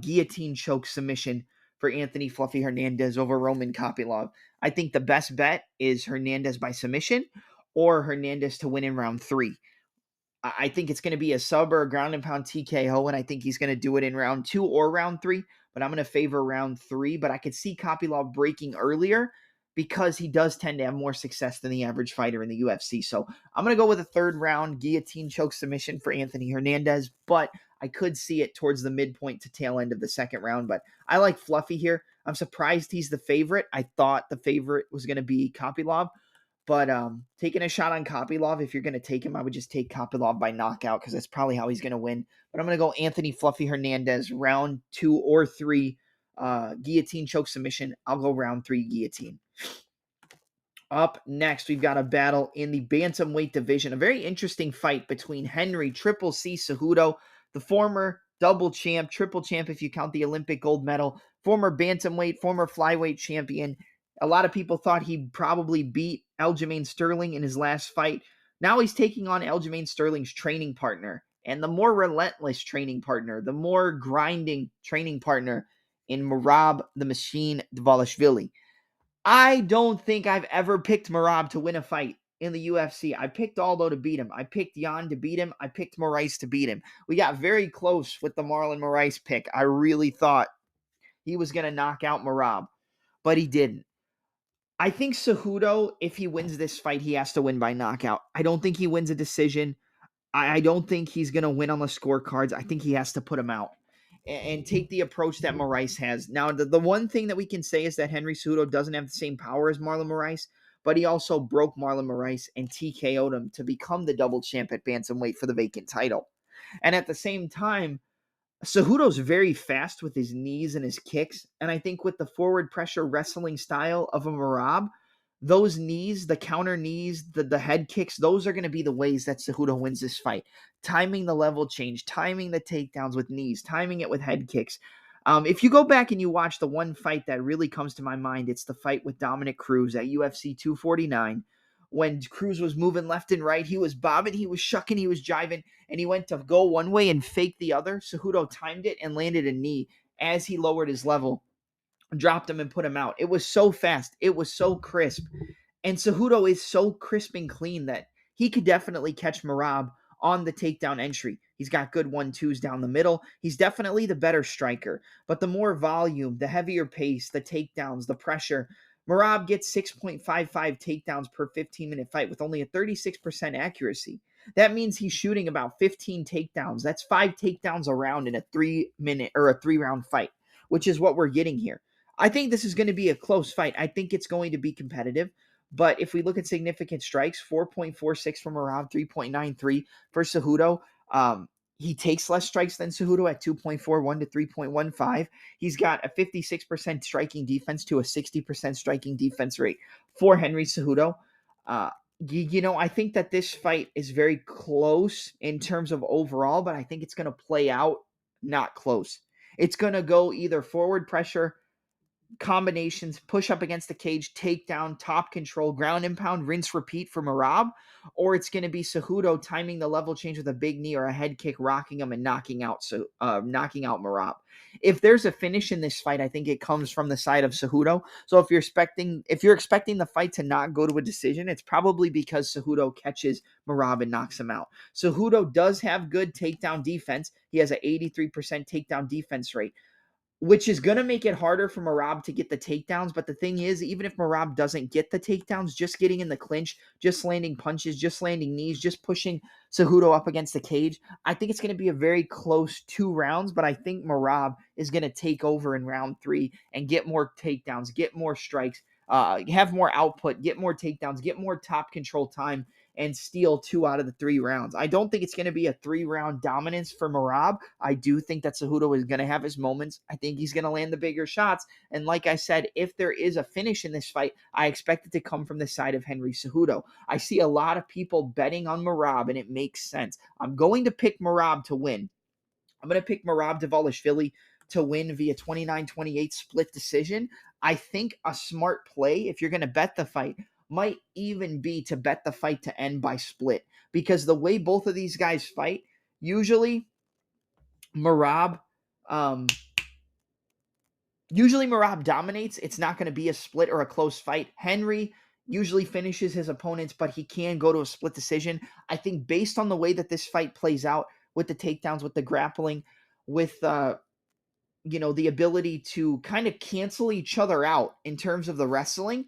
guillotine choke submission for Anthony Fluffy Hernandez over Roman Kopylov. I think the best bet is Hernandez by submission or Hernandez to win in round 3. I think it's going to be a sub or a ground and pound TKO, and I think he's going to do it in round 2 or round 3, but I'm going to favor round 3. But I could see Kopylov breaking earlier because he does tend to have more success than the average fighter in the UFC. So I'm going to go with a third round guillotine choke submission for Anthony Hernandez, but I could see it towards the midpoint to tail end of the second round. But I like Fluffy here. I'm surprised he's the favorite. I thought the favorite was going to be Kopylov. But taking a shot on Kopylov, if you're going to take him, I would just take Kopylov by knockout because that's probably how he's going to win. But I'm going to go Anthony Fluffy Hernandez, round 2 or 3 guillotine choke submission. I'll go round 3 guillotine. Up next, we've got a battle in the bantamweight division. A very interesting fight between Henry Triple C Cejudo, the former double champ, triple champ if you count the Olympic gold medal, former bantamweight, former flyweight champion. A lot of people thought he probably beat Aljamain Sterling in his last fight. Now he's taking on Aljamain Sterling's training partner, and the more relentless training partner, the more grinding training partner in Merab the Machine Dvalishvili. I don't think I've ever picked Merab to win a fight in the UFC. I picked Aldo to beat him. I picked Jan to beat him. I picked Moraes to beat him. We got very close with the Marlon Moraes pick. I really thought he was going to knock out Merab, but he didn't. I think Cejudo, if he wins this fight, he has to win by knockout. I don't think he wins a decision. I don't think he's going to win on the scorecards. I think he has to put him out and take the approach that Moraes has. Now, the one thing that we can say is that Henry Cejudo doesn't have the same power as Marlon Moraes, but he also broke Marlon Moraes and TKO'd him to become the double champ at bantamweight for the vacant title. And at the same time, Cejudo's very fast with his knees and his kicks, and I think with the forward pressure wrestling style of a Merab, those knees, the counter knees, the head kicks, those are going to be the ways that Cejudo wins this fight. Timing the level change, timing the takedowns with knees, timing it with head kicks. If you go back and you watch the one fight that really comes to my mind, it's the fight with Dominic Cruz at UFC 249. When Cruz was moving left and right, he was bobbing, he was shucking, he was jiving, and he went to go one way and fake the other. Cejudo timed it and landed a knee as he lowered his level, dropped him and put him out. It was so fast. It was so crisp. And Cejudo is so crisp and clean that he could definitely catch Merab on the takedown entry. He's got good 1-2s down the middle. He's definitely the better striker. But the more volume, the heavier pace, the takedowns, the pressure, Merab gets 6.55 takedowns per 15-minute fight with only a 36% accuracy. That means he's shooting about 15 takedowns. That's 5 takedowns a round in a 3-minute or a 3-round fight, which is what we're getting here. I think this is going to be a close fight. I think it's going to be competitive. But if we look at significant strikes, 4.46 from Merab, 3.93 for Cejudo. He takes less strikes than Cejudo at 2.41 to 3.15. He's got a 56% striking defense to a 60% striking defense rate for Henry Cejudo. I think that this fight is very close in terms of overall, but I think it's going to play out not close. It's going to go either forward pressure, combinations, push up against the cage, takedown, top control, ground and pound, rinse, repeat for Merab, or it's going to be Cejudo timing the level change with a big knee or a head kick, rocking him and knocking out Merab. If there's a finish in this fight, I think it comes from the side of Cejudo. So if you're expecting the fight to not go to a decision, it's probably because Cejudo catches Merab and knocks him out. Cejudo does have good takedown defense. He has an 83% takedown defense rate. which is going to make it harder for Merab to get the takedowns. But the thing is, even if Merab doesn't get the takedowns, just getting in the clinch, just landing punches, just landing knees, just pushing Cejudo up against the cage, I think it's going to be a very close 2 rounds. But I think Merab is going to take over in round 3 and get more takedowns, get more strikes, have more output, get more takedowns, get more top control time, and steal 2 out of the 3 rounds. I don't think it's going to be a 3-round dominance for Merab. I do think that Cejudo is going to have his moments. I think he's going to land the bigger shots. And like I said, if there is a finish in this fight, I expect it to come from the side of Henry Cejudo. I see a lot of people betting on Merab, and it makes sense. I'm going to pick Merab to win. I'm going to pick Merab Dvalishvili to win via 29-28 split decision. I think a smart play, if you're going to bet the fight, might even be to bet the fight to end by split. Because the way both of these guys fight, usually Merab dominates. It's not going to be a split or a close fight. Henry usually finishes his opponents, but he can go to a split decision. I think based on the way that this fight plays out, with the takedowns, with the grappling, with the ability to kind of cancel each other out in terms of the wrestling,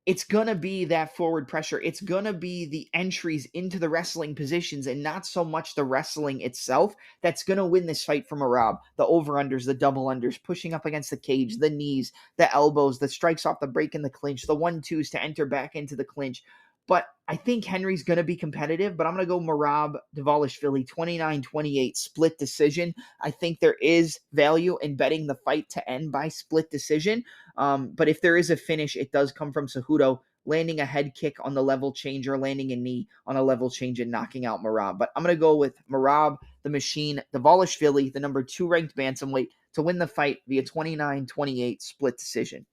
it's going to be that forward pressure. It's going to be the entries into the wrestling positions and not so much the wrestling itself that's going to win this fight for Merab. The over-unders, the double-unders, pushing up against the cage, the knees, the elbows, the strikes off the break in the clinch, the 1-2s to enter back into the clinch. But I think Henry's going to be competitive, but I'm going to go Merab Dvalishvili 29-28 split decision. I think there is value in betting the fight to end by split decision. But if there is a finish, it does come from Cejudo landing a head kick on the level change or landing a knee on a level change and knocking out Merab. But I'm going to go with Merab, the Machine, Dvalishvili, the number 2 ranked bantamweight, to win the fight via 29-28 split decision.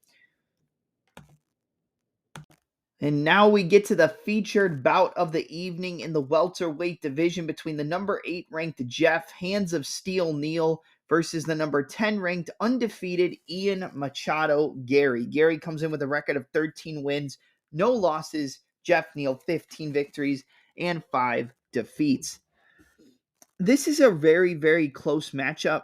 And now we get to the featured bout of the evening in the welterweight division between the number 8 ranked Geoff, Hands of Steel Neal, versus the number 10 ranked undefeated Ian Machado Garry. Garry comes in with a record of 13 wins, no losses. Geoff Neal, 15 victories and 5 defeats. This is a very, very close matchup.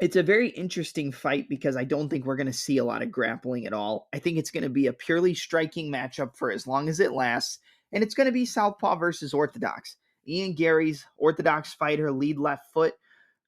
It's a very interesting fight because I don't think we're going to see a lot of grappling at all. I think it's going to be a purely striking matchup for as long as it lasts, and it's going to be southpaw versus orthodox. Ian Garry's orthodox fighter, lead left foot.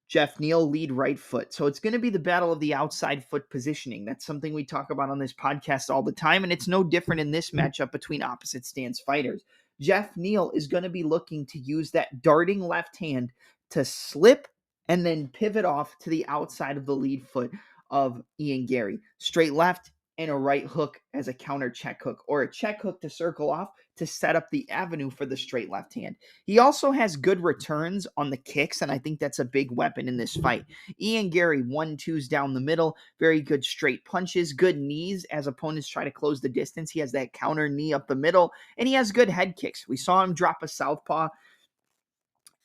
Geoff Neal, lead right foot. So it's going to be the battle of the outside foot positioning. That's something we talk about on this podcast all the time, and it's no different in this matchup between opposite stance fighters. Geoff Neal is going to be looking to use that darting left hand to slip and then pivot off to the outside of the lead foot of Ian Garry. Straight left and a right hook as a counter check hook, or a check hook to circle off to set up the avenue for the straight left hand. He also has good returns on the kicks, and I think that's a big weapon in this fight. Ian Garry, 1-2s down the middle, very good straight punches, good knees as opponents try to close the distance. He has that counter knee up the middle, and he has good head kicks. We saw him drop a southpaw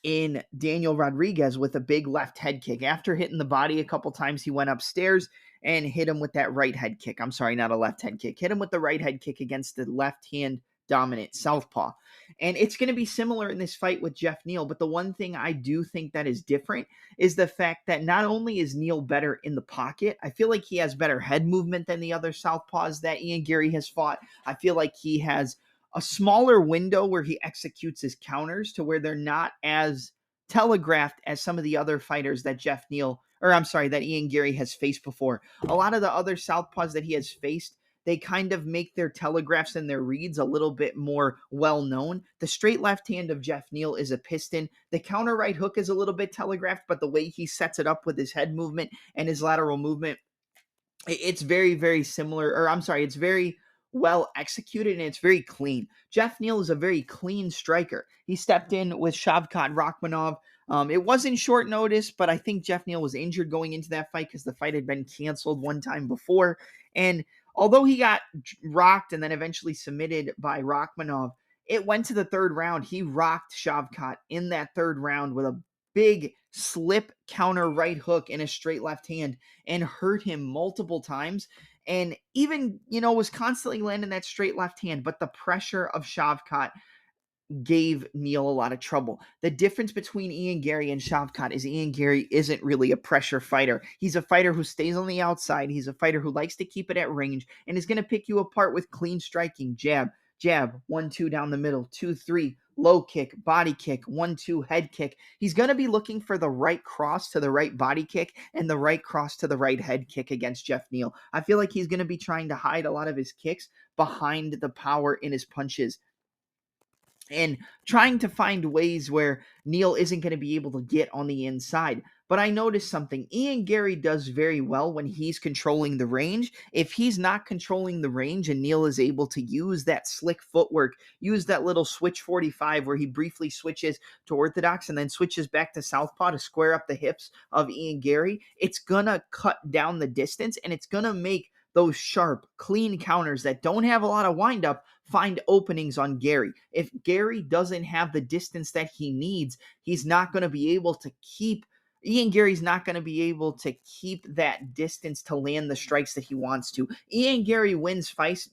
in Daniel Rodriguez with a big left head kick. After hitting the body a couple times, he went upstairs and hit him with that right head kick. I'm sorry, not a left head kick. Hit him with the right head kick against the left hand dominant southpaw. And it's going to be similar in this fight with Geoff Neal, but the one thing I do think that is different is the fact that not only is Neal better in the pocket, I feel like he has better head movement than the other southpaws that Ian Garry has fought. I feel like he has a smaller window where he executes his counters to where they're not as telegraphed as some of the other fighters that that Ian Garry has faced before. A lot of the other southpaws that he has faced, they kind of make their telegraphs and their reads a little bit more well-known. The straight left hand of Geoff Neal is a piston. The counter right hook is a little bit telegraphed, but the way he sets it up with his head movement and his lateral movement, it's very, very similar. It's very well executed and it's very clean. Geoff Neal is a very clean striker. He stepped in with Shavkat Rakhmonov. It wasn't short notice, but I think Geoff Neal was injured going into that fight because the fight had been canceled one time before. And although he got rocked and then eventually submitted by Rakhmonov, it went to the 3rd round. He rocked Shavkat in that 3rd round with a big slip counter right hook in a straight left hand and hurt him multiple times. And even, was constantly landing that straight left hand, but the pressure of Shavkat gave Neal a lot of trouble. The difference between Ian Garry and Shavkat is Ian Garry isn't really a pressure fighter. He's a fighter who stays on the outside. He's a fighter who likes to keep it at range and is going to pick you apart with clean striking. Jab, 1-2 down the middle, 2-3, low kick, body kick, 1-2, head kick. He's going to be looking for the right cross to the right body kick and the right cross to the right head kick against Geoff Neal. I feel like he's going to be trying to hide a lot of his kicks behind the power in his punches, and trying to find ways where Neal isn't going to be able to get on the inside. But I noticed something. Ian Garry does very well when he's controlling the range. If he's not controlling the range and Neal is able to use that slick footwork, use that little switch 45 where he briefly switches to orthodox and then switches back to southpaw to square up the hips of Ian Garry, it's going to cut down the distance and it's going to make those sharp, clean counters that don't have a lot of windup find openings on Garry. If Garry doesn't have the distance that he needs, he's not going to be able to keep Ian Garry's not going to be able to keep that distance to land the strikes that he wants to. Ian Garry wins fights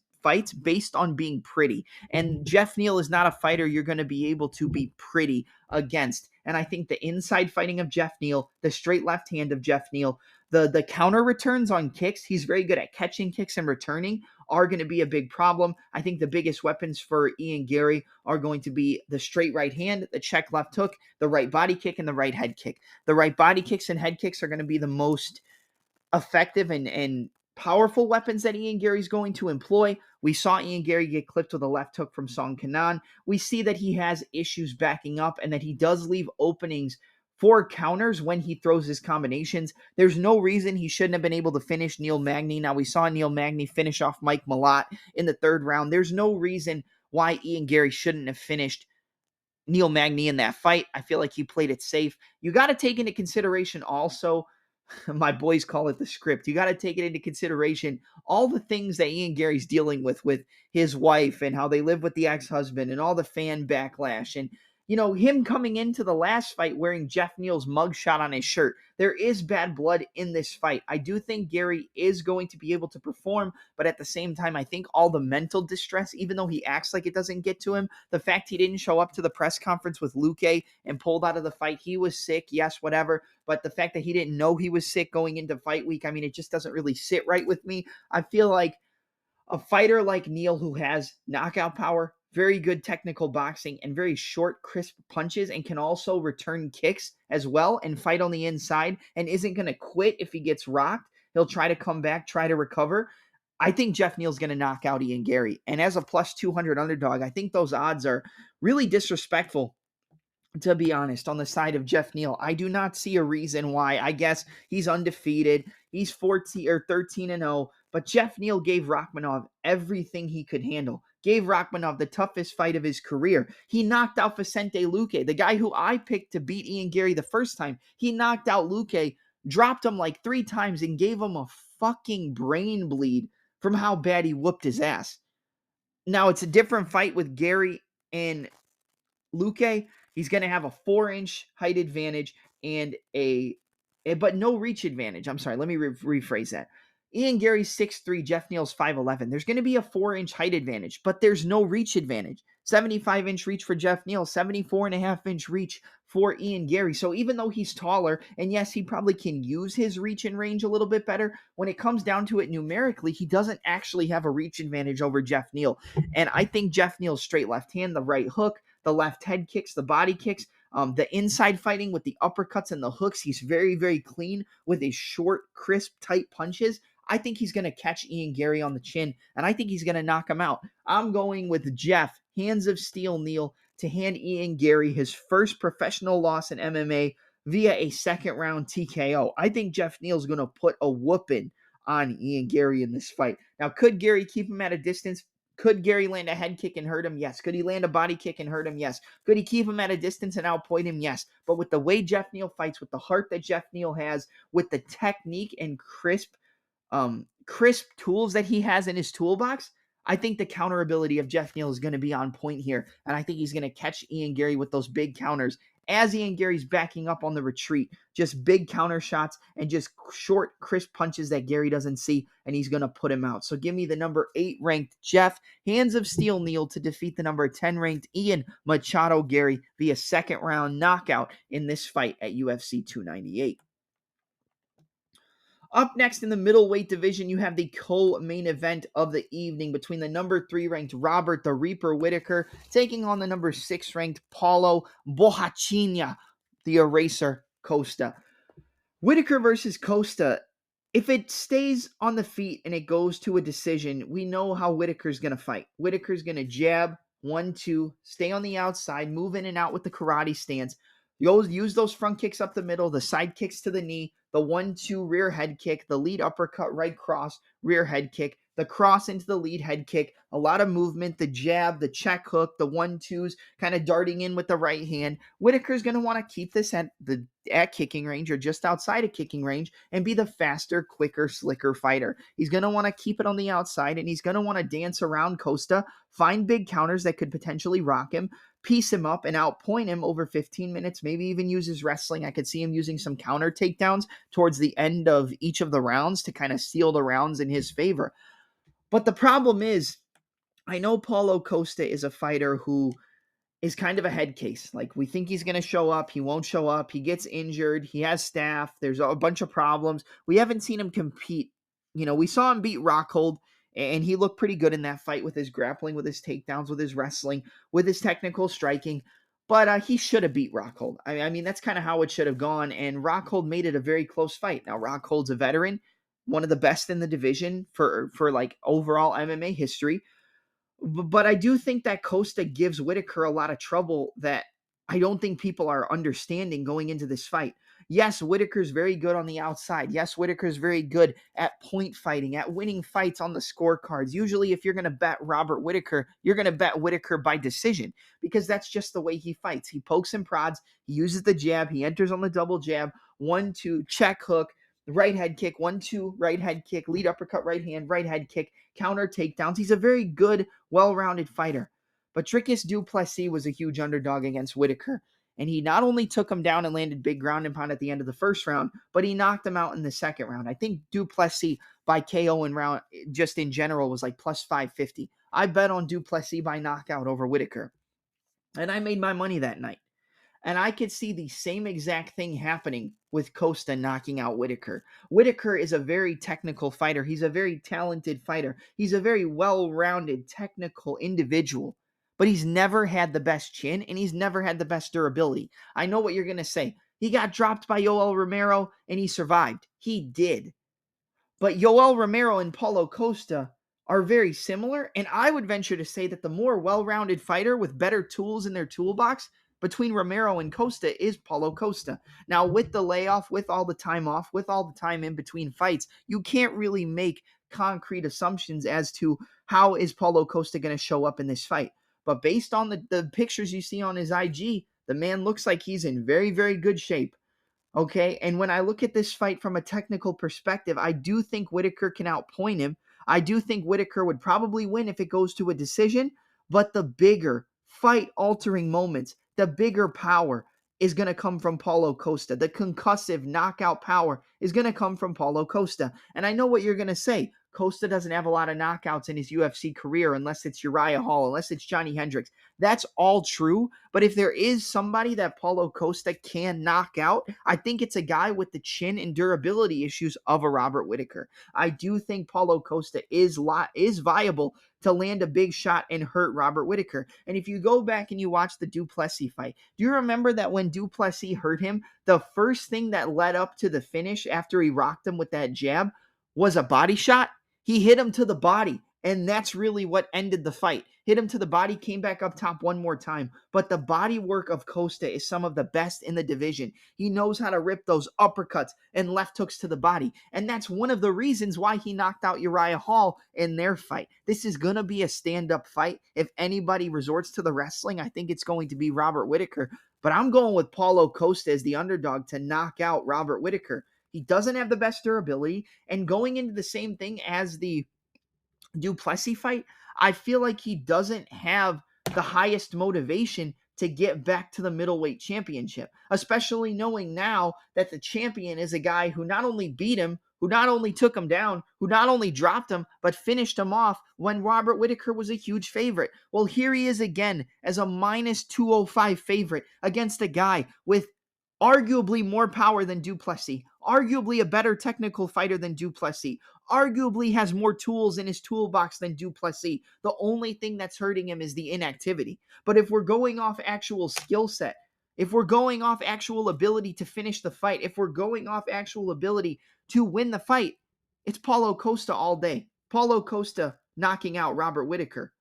based on being pretty. And Geoff Neal is not a fighter you're going to be able to be pretty against. And I think the inside fighting of Geoff Neal, the straight left hand of Geoff Neal, the counter returns on kicks, he's very good at catching kicks and returning, are going to be a big problem. I think the biggest weapons for Ian Garry are going to be the straight right hand, the check left hook, the right body kick, and the right head kick. The right body kicks and head kicks are going to be the most effective and powerful weapons that Ian Garry's going to employ. We saw Ian Garry get clipped with a left hook from Song Kenan. We see that he has issues backing up and that he does leave openings for counters when he throws his combinations. There's no reason he shouldn't have been able to finish Neil Magny. Now, we saw Neil Magny finish off Mike Malott in the third round. There's no reason why Ian Garry shouldn't have finished Neil Magny in that fight. I feel like he played it safe. You got to take into consideration also, my boys call it the script. You got to take it into consideration all the things that Ian Garry's dealing with his wife and how they live with the ex-husband and all the fan backlash and, you know, him coming into the last fight wearing Geoff Neal's mugshot on his shirt. There is bad blood in this fight. I do think Garry is going to be able to perform, but at the same time, I think all the mental distress, even though he acts like it doesn't get to him, the fact he didn't show up to the press conference with Luque and pulled out of the fight, he was sick, yes, whatever, but the fact that he didn't know he was sick going into fight week, I mean, it just doesn't really sit right with me. I feel like a fighter like Neal who has knockout power, very good technical boxing, and very short, crisp punches, and can also return kicks as well and fight on the inside and isn't going to quit if he gets rocked. He'll try to come back, try to recover. I think Geoff Neal's going to knock out Ian Garry. And as a plus 200 underdog, I think those odds are really disrespectful, to be honest, on the side of Geoff Neal. I do not see a reason why. I guess he's undefeated. He's 13-0, but Geoff Neal gave Rakhmonov everything he could handle. Gave Rakhmonov the toughest fight of his career. He knocked out Vicente Luque, the guy who I picked to beat Ian Garry the first time. He knocked out Luque, dropped him like 3 times, and gave him a fucking brain bleed from how bad he whooped his ass. Now, it's a different fight with Garry and Luque. He's going to have a 4-inch height advantage and but no reach advantage. I'm sorry, let me rephrase that. Ian Garry's 6'3", Geoff Neal's 5'11". There's going to be a 4-inch height advantage, but there's no reach advantage. 75-inch reach for Geoff Neal, 74.5-inch reach for Ian Garry. So even though he's taller, and yes, he probably can use his reach and range a little bit better, when it comes down to it numerically, he doesn't actually have a reach advantage over Geoff Neal. And I think Geoff Neal's straight left hand, the right hook, the left head kicks, the body kicks, the inside fighting with the uppercuts and the hooks, he's very, very clean with his short, crisp, tight punches. I think he's going to catch Ian Garry on the chin, and I think he's going to knock him out. I'm going with Geoff, hands of steel Neal, to hand Ian Garry his first professional loss in MMA via a second-round TKO. I think Geoff Neal's going to put a whooping on Ian Garry in this fight. Now, could Garry keep him at a distance? Could Garry land a head kick and hurt him? Yes. Could he land a body kick and hurt him? Yes. Could he keep him at a distance and outpoint him? Yes. But with the way Geoff Neal fights, with the heart that Geoff Neal has, with the technique and crisp tools that he has in his toolbox, I think the counter ability of Geoff Neal is going to be on point here, and I think he's going to catch Ian Garry with those big counters as Ian Garry's backing up on the retreat. Just big counter shots and just short, crisp punches that Garry doesn't see, and he's going to put him out. So give me the number 8 ranked Geoff Hands of Steel Neal to defeat the number 10 ranked Ian Machado Garry via second round knockout in this fight at UFC 298. Up next in the middleweight division, you have the co-main event of the evening between the number 3 ranked Robert the Reaper Whittaker taking on the number 6 ranked Paulo Borrachinha, the Eraser Costa. Whittaker versus Costa. If it stays on the feet and it goes to a decision, we know how Whittaker's going to fight. Whittaker's going to jab, 1-2, stay on the outside, move in and out with the karate stance. Use those front kicks up the middle, the side kicks to the knee, the 1-2 rear head kick, the lead uppercut, right cross, rear head kick, the cross into the lead head kick, a lot of movement, the jab, the check hook, the 1-2s, kind of darting in with the right hand. Whittaker's going to want to keep this at kicking range or just outside of kicking range and be the faster, quicker, slicker fighter. He's going to want to keep it on the outside, and he's going to want to dance around Costa, find big counters that could potentially rock him, piece him up and outpoint him over 15 minutes, maybe even use his wrestling. I could see him using some counter takedowns towards the end of each of the rounds to kind of seal the rounds in his favor. But the problem is, I know Paulo Costa is a fighter who is kind of a head case. Like, we think he's going to show up. He won't show up. He gets injured. He has staph. There's a bunch of problems. We haven't seen him compete. You know, we saw him beat Rockhold, and he looked pretty good in that fight with his grappling, with his takedowns, with his wrestling, with his technical striking. But he should have beat Rockhold. I mean, that's kind of how it should have gone. And Rockhold made it a very close fight. Now, Rockhold's a veteran, one of the best in the division for like overall MMA history. But I do think that Costa gives Whittaker a lot of trouble that I don't think people are understanding going into this fight. Yes, Whittaker's very good on the outside. Yes, Whittaker's very good at point fighting, at winning fights on the scorecards. Usually, if you're going to bet Robert Whittaker, you're going to bet Whittaker by decision because that's just the way he fights. He pokes and prods. He uses the jab. He enters on the double jab. 1-2, check hook, right head kick, 1-2, right head kick, lead uppercut, right hand, right head kick, counter takedowns. He's a very good, well-rounded fighter. But Dricus du Plessis was a huge underdog against Whittaker. And he not only took him down and landed big ground and pound at the end of the first round, but he knocked him out in the second round. I think du Plessis by KO in round, just in general, was like plus 550. I bet on du Plessis by knockout over Whittaker. And I made my money that night. And I could see the same exact thing happening with Costa knocking out Whittaker. Whittaker is a very technical fighter. He's a very talented fighter. He's a very well-rounded, technical individual. But he's never had the best chin, and he's never had the best durability. I know what you're going to say. He got dropped by Yoel Romero, and he survived. He did. But Yoel Romero and Paulo Costa are very similar, and I would venture to say that the more well-rounded fighter with better tools in their toolbox between Romero and Costa is Paulo Costa. Now, with the layoff, with all the time off, with all the time in between fights, you can't really make concrete assumptions as to how is Paulo Costa going to show up in this fight. But based on the pictures you see on his IG, the man looks like he's in very, very good shape. Okay, and when I look at this fight from a technical perspective, I do think Whittaker can outpoint him. I do think Whittaker would probably win if it goes to a decision, but the bigger fight-altering moments, the bigger power is going to come from Paulo Costa. The concussive knockout power is going to come from Paulo Costa. And I know what you're going to say. Costa doesn't have a lot of knockouts in his UFC career unless it's Uriah Hall, unless it's Johnny Hendricks. That's all true. But if there is somebody that Paulo Costa can knock out, I think it's a guy with the chin and durability issues of a Robert Whittaker. I do think Paulo Costa is viable to land a big shot and hurt Robert Whittaker. And if you go back and you watch the du Plessis fight, do you remember that when du Plessis hurt him, the first thing that led up to the finish after he rocked him with that jab was a body shot? He hit him to the body, and that's really what ended the fight. Hit him to the body, came back up top one more time. But the body work of Costa is some of the best in the division. He knows how to rip those uppercuts and left hooks to the body. And that's one of the reasons why he knocked out Uriah Hall in their fight. This is going to be a stand-up fight. If anybody resorts to the wrestling, I think it's going to be Robert Whittaker. But I'm going with Paulo Costa as the underdog to knock out Robert Whittaker. He doesn't have the best durability, and going into the same thing as the du Plessis fight, I feel like he doesn't have the highest motivation to get back to the middleweight championship, especially knowing now that the champion is a guy who not only beat him, who not only took him down, who not only dropped him, but finished him off when Robert Whittaker was a huge favorite. Well, here he is again as a minus 205 favorite against a guy with arguably more power than Du Plessis, arguably a better technical fighter than Du Plessis, arguably has more tools in his toolbox than Du Plessis. The only thing that's hurting him is the inactivity. But if we're going off actual skill set, if we're going off actual ability to finish the fight, if we're going off actual ability to win the fight, it's Paulo Costa all day. Paulo Costa knocking out Robert Whittaker.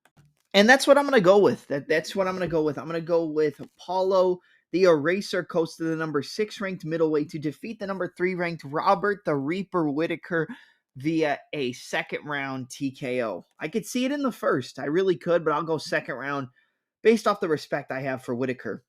And that's what I'm going to go with. That's what I'm going to go with. I'm going to go with Paulo, the Eraser Costa, the number 6 ranked middleweight, to defeat the number 3 ranked Robert the Reaper Whittaker via a second round TKO. I could see it in the first. I really could, but I'll go second round based off the respect I have for Whittaker.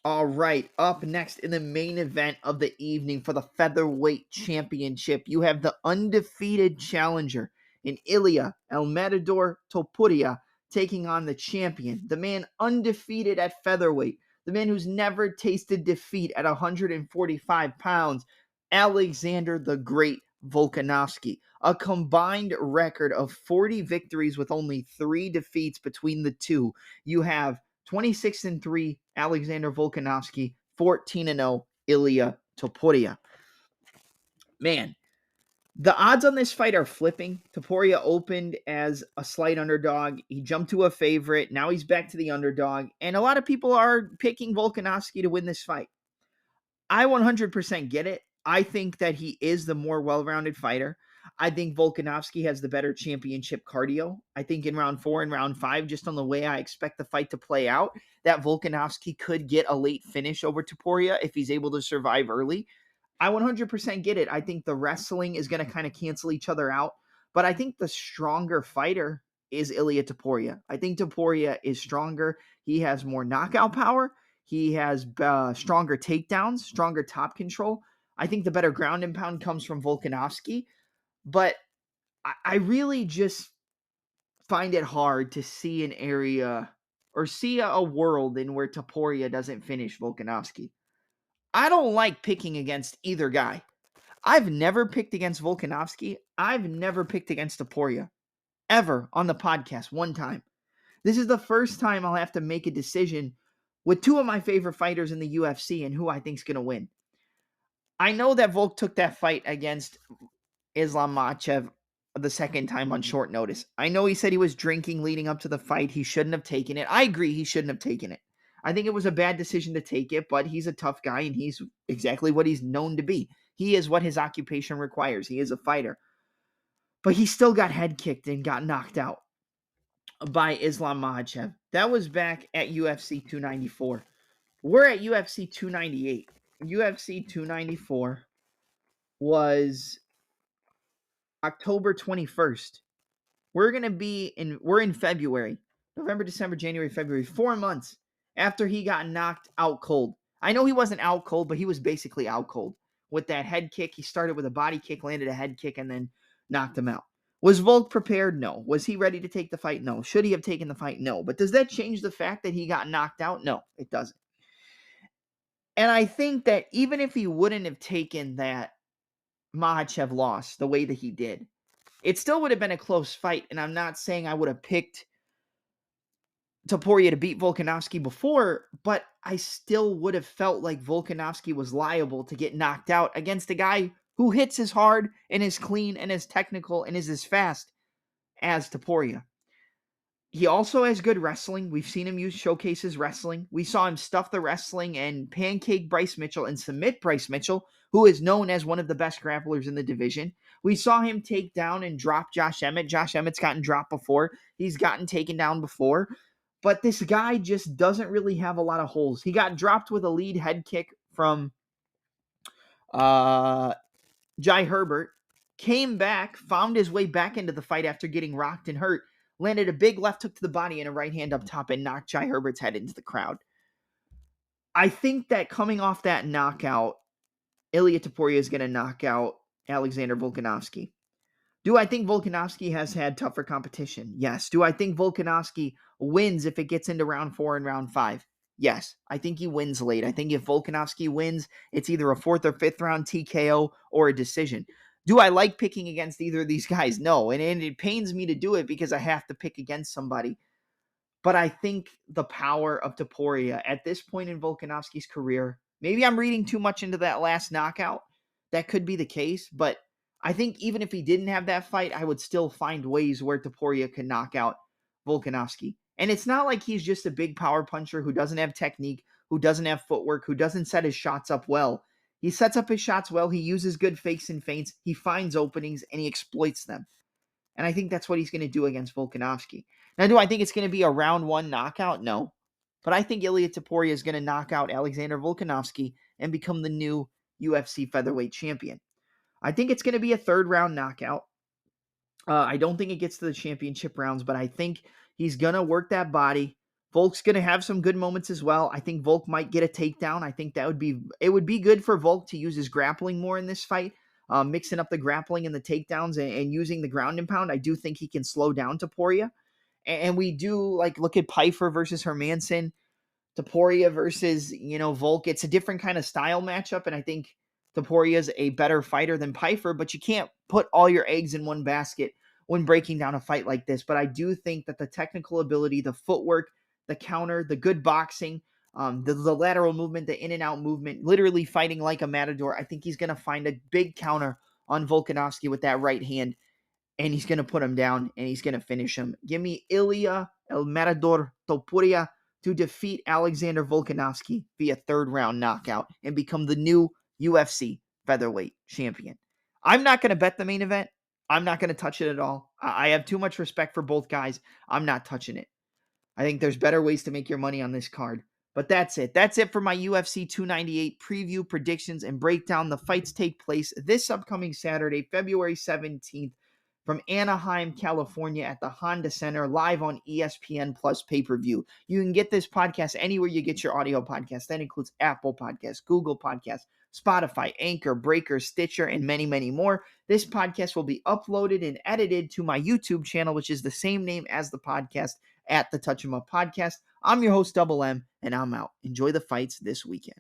All right, up next in the main event of the evening for the featherweight championship, you have the undefeated challenger in Ilia El Matador Topuria taking on the champion, the man undefeated at featherweight, the man who's never tasted defeat at 145 pounds, Alexander the Great Volkanovski. A combined record of 40 victories with only 3 defeats between the two. You have 26-3 Alexander Volkanovski, 14-0 Ilia Topuria. Man, the odds on this fight are flipping. Topuria opened as a slight underdog. He jumped to a favorite. Now he's back to the underdog. And a lot of people are picking Volkanovski to win this fight. I 100% get it. I think that he is the more well-rounded fighter. I think Volkanovski has the better championship cardio. I think in round 4 and round 5, just on the way I expect the fight to play out, that Volkanovski could get a late finish over Topuria if he's able to survive early. I 100% get it. I think the wrestling is going to kind of cancel each other out. But I think the stronger fighter is Ilia Topuria. I think Topuria is stronger. He has more knockout power. He has stronger takedowns, stronger top control. I think the better ground and pound comes from Volkanovski. But I really just find it hard to see an area or see a world in where Topuria doesn't finish Volkanovski. I don't like picking against either guy. I've never picked against Volkanovski. I've never picked against Topuria. Ever on the podcast, one time. This is the first time I'll have to make a decision with 2 of my favorite fighters in the UFC and who I think is going to win. I know that Volk took that fight against Islam Makhachev the second time on short notice. I know he said he was drinking leading up to the fight. He shouldn't have taken it. I agree he shouldn't have taken it. I think it was a bad decision to take it, but he's a tough guy and he's exactly what he's known to be. He is what his occupation requires. He is a fighter. But he still got head kicked and got knocked out by Islam Makhachev. That was back at UFC 294. We're at UFC 298. UFC 294 was October 21st. We're in February. November, December, January, February. 4 months after he got knocked out cold. I know he wasn't out cold, but he was basically out cold. With that head kick, he started with a body kick, landed a head kick, and then knocked him out. Was Volk prepared? No. Was he ready to take the fight? No. Should he have taken the fight? No. But does that change the fact that he got knocked out? No, it doesn't. And I think that even if he wouldn't have taken that Makhachev loss the way that he did, it still would have been a close fight. And I'm not saying I would have picked Topuria to beat Volkanovski before, but I still would have felt like Volkanovski was liable to get knocked out against a guy who hits as hard and as clean and as technical and is as fast as Topuria. He also has good wrestling. We've seen him showcase his wrestling. We saw him stuff the wrestling and pancake Bryce Mitchell and submit Bryce Mitchell, who is known as one of the best grapplers in the division. We saw him take down and drop Josh Emmett. Josh Emmett's gotten dropped before. He's gotten taken down before. But this guy just doesn't really have a lot of holes. He got dropped with a lead head kick from Jai Herbert, came back, found his way back into the fight after getting rocked and hurt, landed a big left hook to the body and a right hand up top and knocked Jai Herbert's head into the crowd. I think that coming off that knockout, Ilia Topuria is going to knock out Alexander Volkanovski. Do I think Volkanovski has had tougher competition? Yes. Do I think Volkanovski wins if it gets into round 4 and round 5? Yes. I think he wins late. I think if Volkanovski wins, it's either a 4th or 5th round TKO or a decision. Do I like picking against either of these guys? No. And it pains me to do it because I have to pick against somebody. But I think the power of Topuria at this point in Volkanovski's career, maybe I'm reading too much into that last knockout. That could be the case, but I think even if he didn't have that fight, I would still find ways where Topuria could knock out Volkanovski. And it's not like he's just a big power puncher who doesn't have technique, who doesn't have footwork, who doesn't set his shots up well. He sets up his shots well. He uses good fakes and feints. He finds openings and he exploits them. And I think that's what he's going to do against Volkanovski. Now, do I think it's going to be a round 1 knockout? No. But I think Ilia Topuria is going to knock out Alexander Volkanovski and become the new UFC featherweight champion. I think it's going to be a 3rd round knockout. I don't think it gets to the championship rounds, but I think he's going to work that body. Volk's going to have some good moments as well. I think Volk might get a takedown. I think it would be good for Volk to use his grappling more in this fight. Mixing up the grappling and the takedowns and using the ground and pound. I do think he can slow down Topuria. And we do look at Pyfer versus Hermanson, Topuria versus, Volk. It's a different kind of style matchup. And I think Topuria is a better fighter than Pyfer, but you can't put all your eggs in one basket when breaking down a fight like this. But I do think that the technical ability, the footwork, the counter, the good boxing, the lateral movement, the in and out movement, literally fighting like a matador. I think he's going to find a big counter on Volkanovski with that right hand, and he's going to put him down, and he's going to finish him. Give me Ilia El Matador Topuria to defeat Alexander Volkanovski via 3rd round knockout and become the new UFC featherweight champion. I'm not going to bet the main event. I'm not going to touch it at all. I have too much respect for both guys. I'm not touching it. I think there's better ways to make your money on this card. But that's it. That's it for my UFC 298 preview, predictions, and breakdown. The fights take place this upcoming Saturday, February 17th, from Anaheim, California at the Honda Center, live on ESPN Plus pay-per-view. You can get this podcast anywhere you get your audio podcast. That includes Apple Podcasts, Google Podcasts, Spotify, Anchor, Breaker, Stitcher, and many, many more. This podcast will be uploaded and edited to my YouTube channel, which is the same name as the podcast, at the Touch 'Em Up Podcast. I'm your host, Double M, and I'm out. Enjoy the fights this weekend.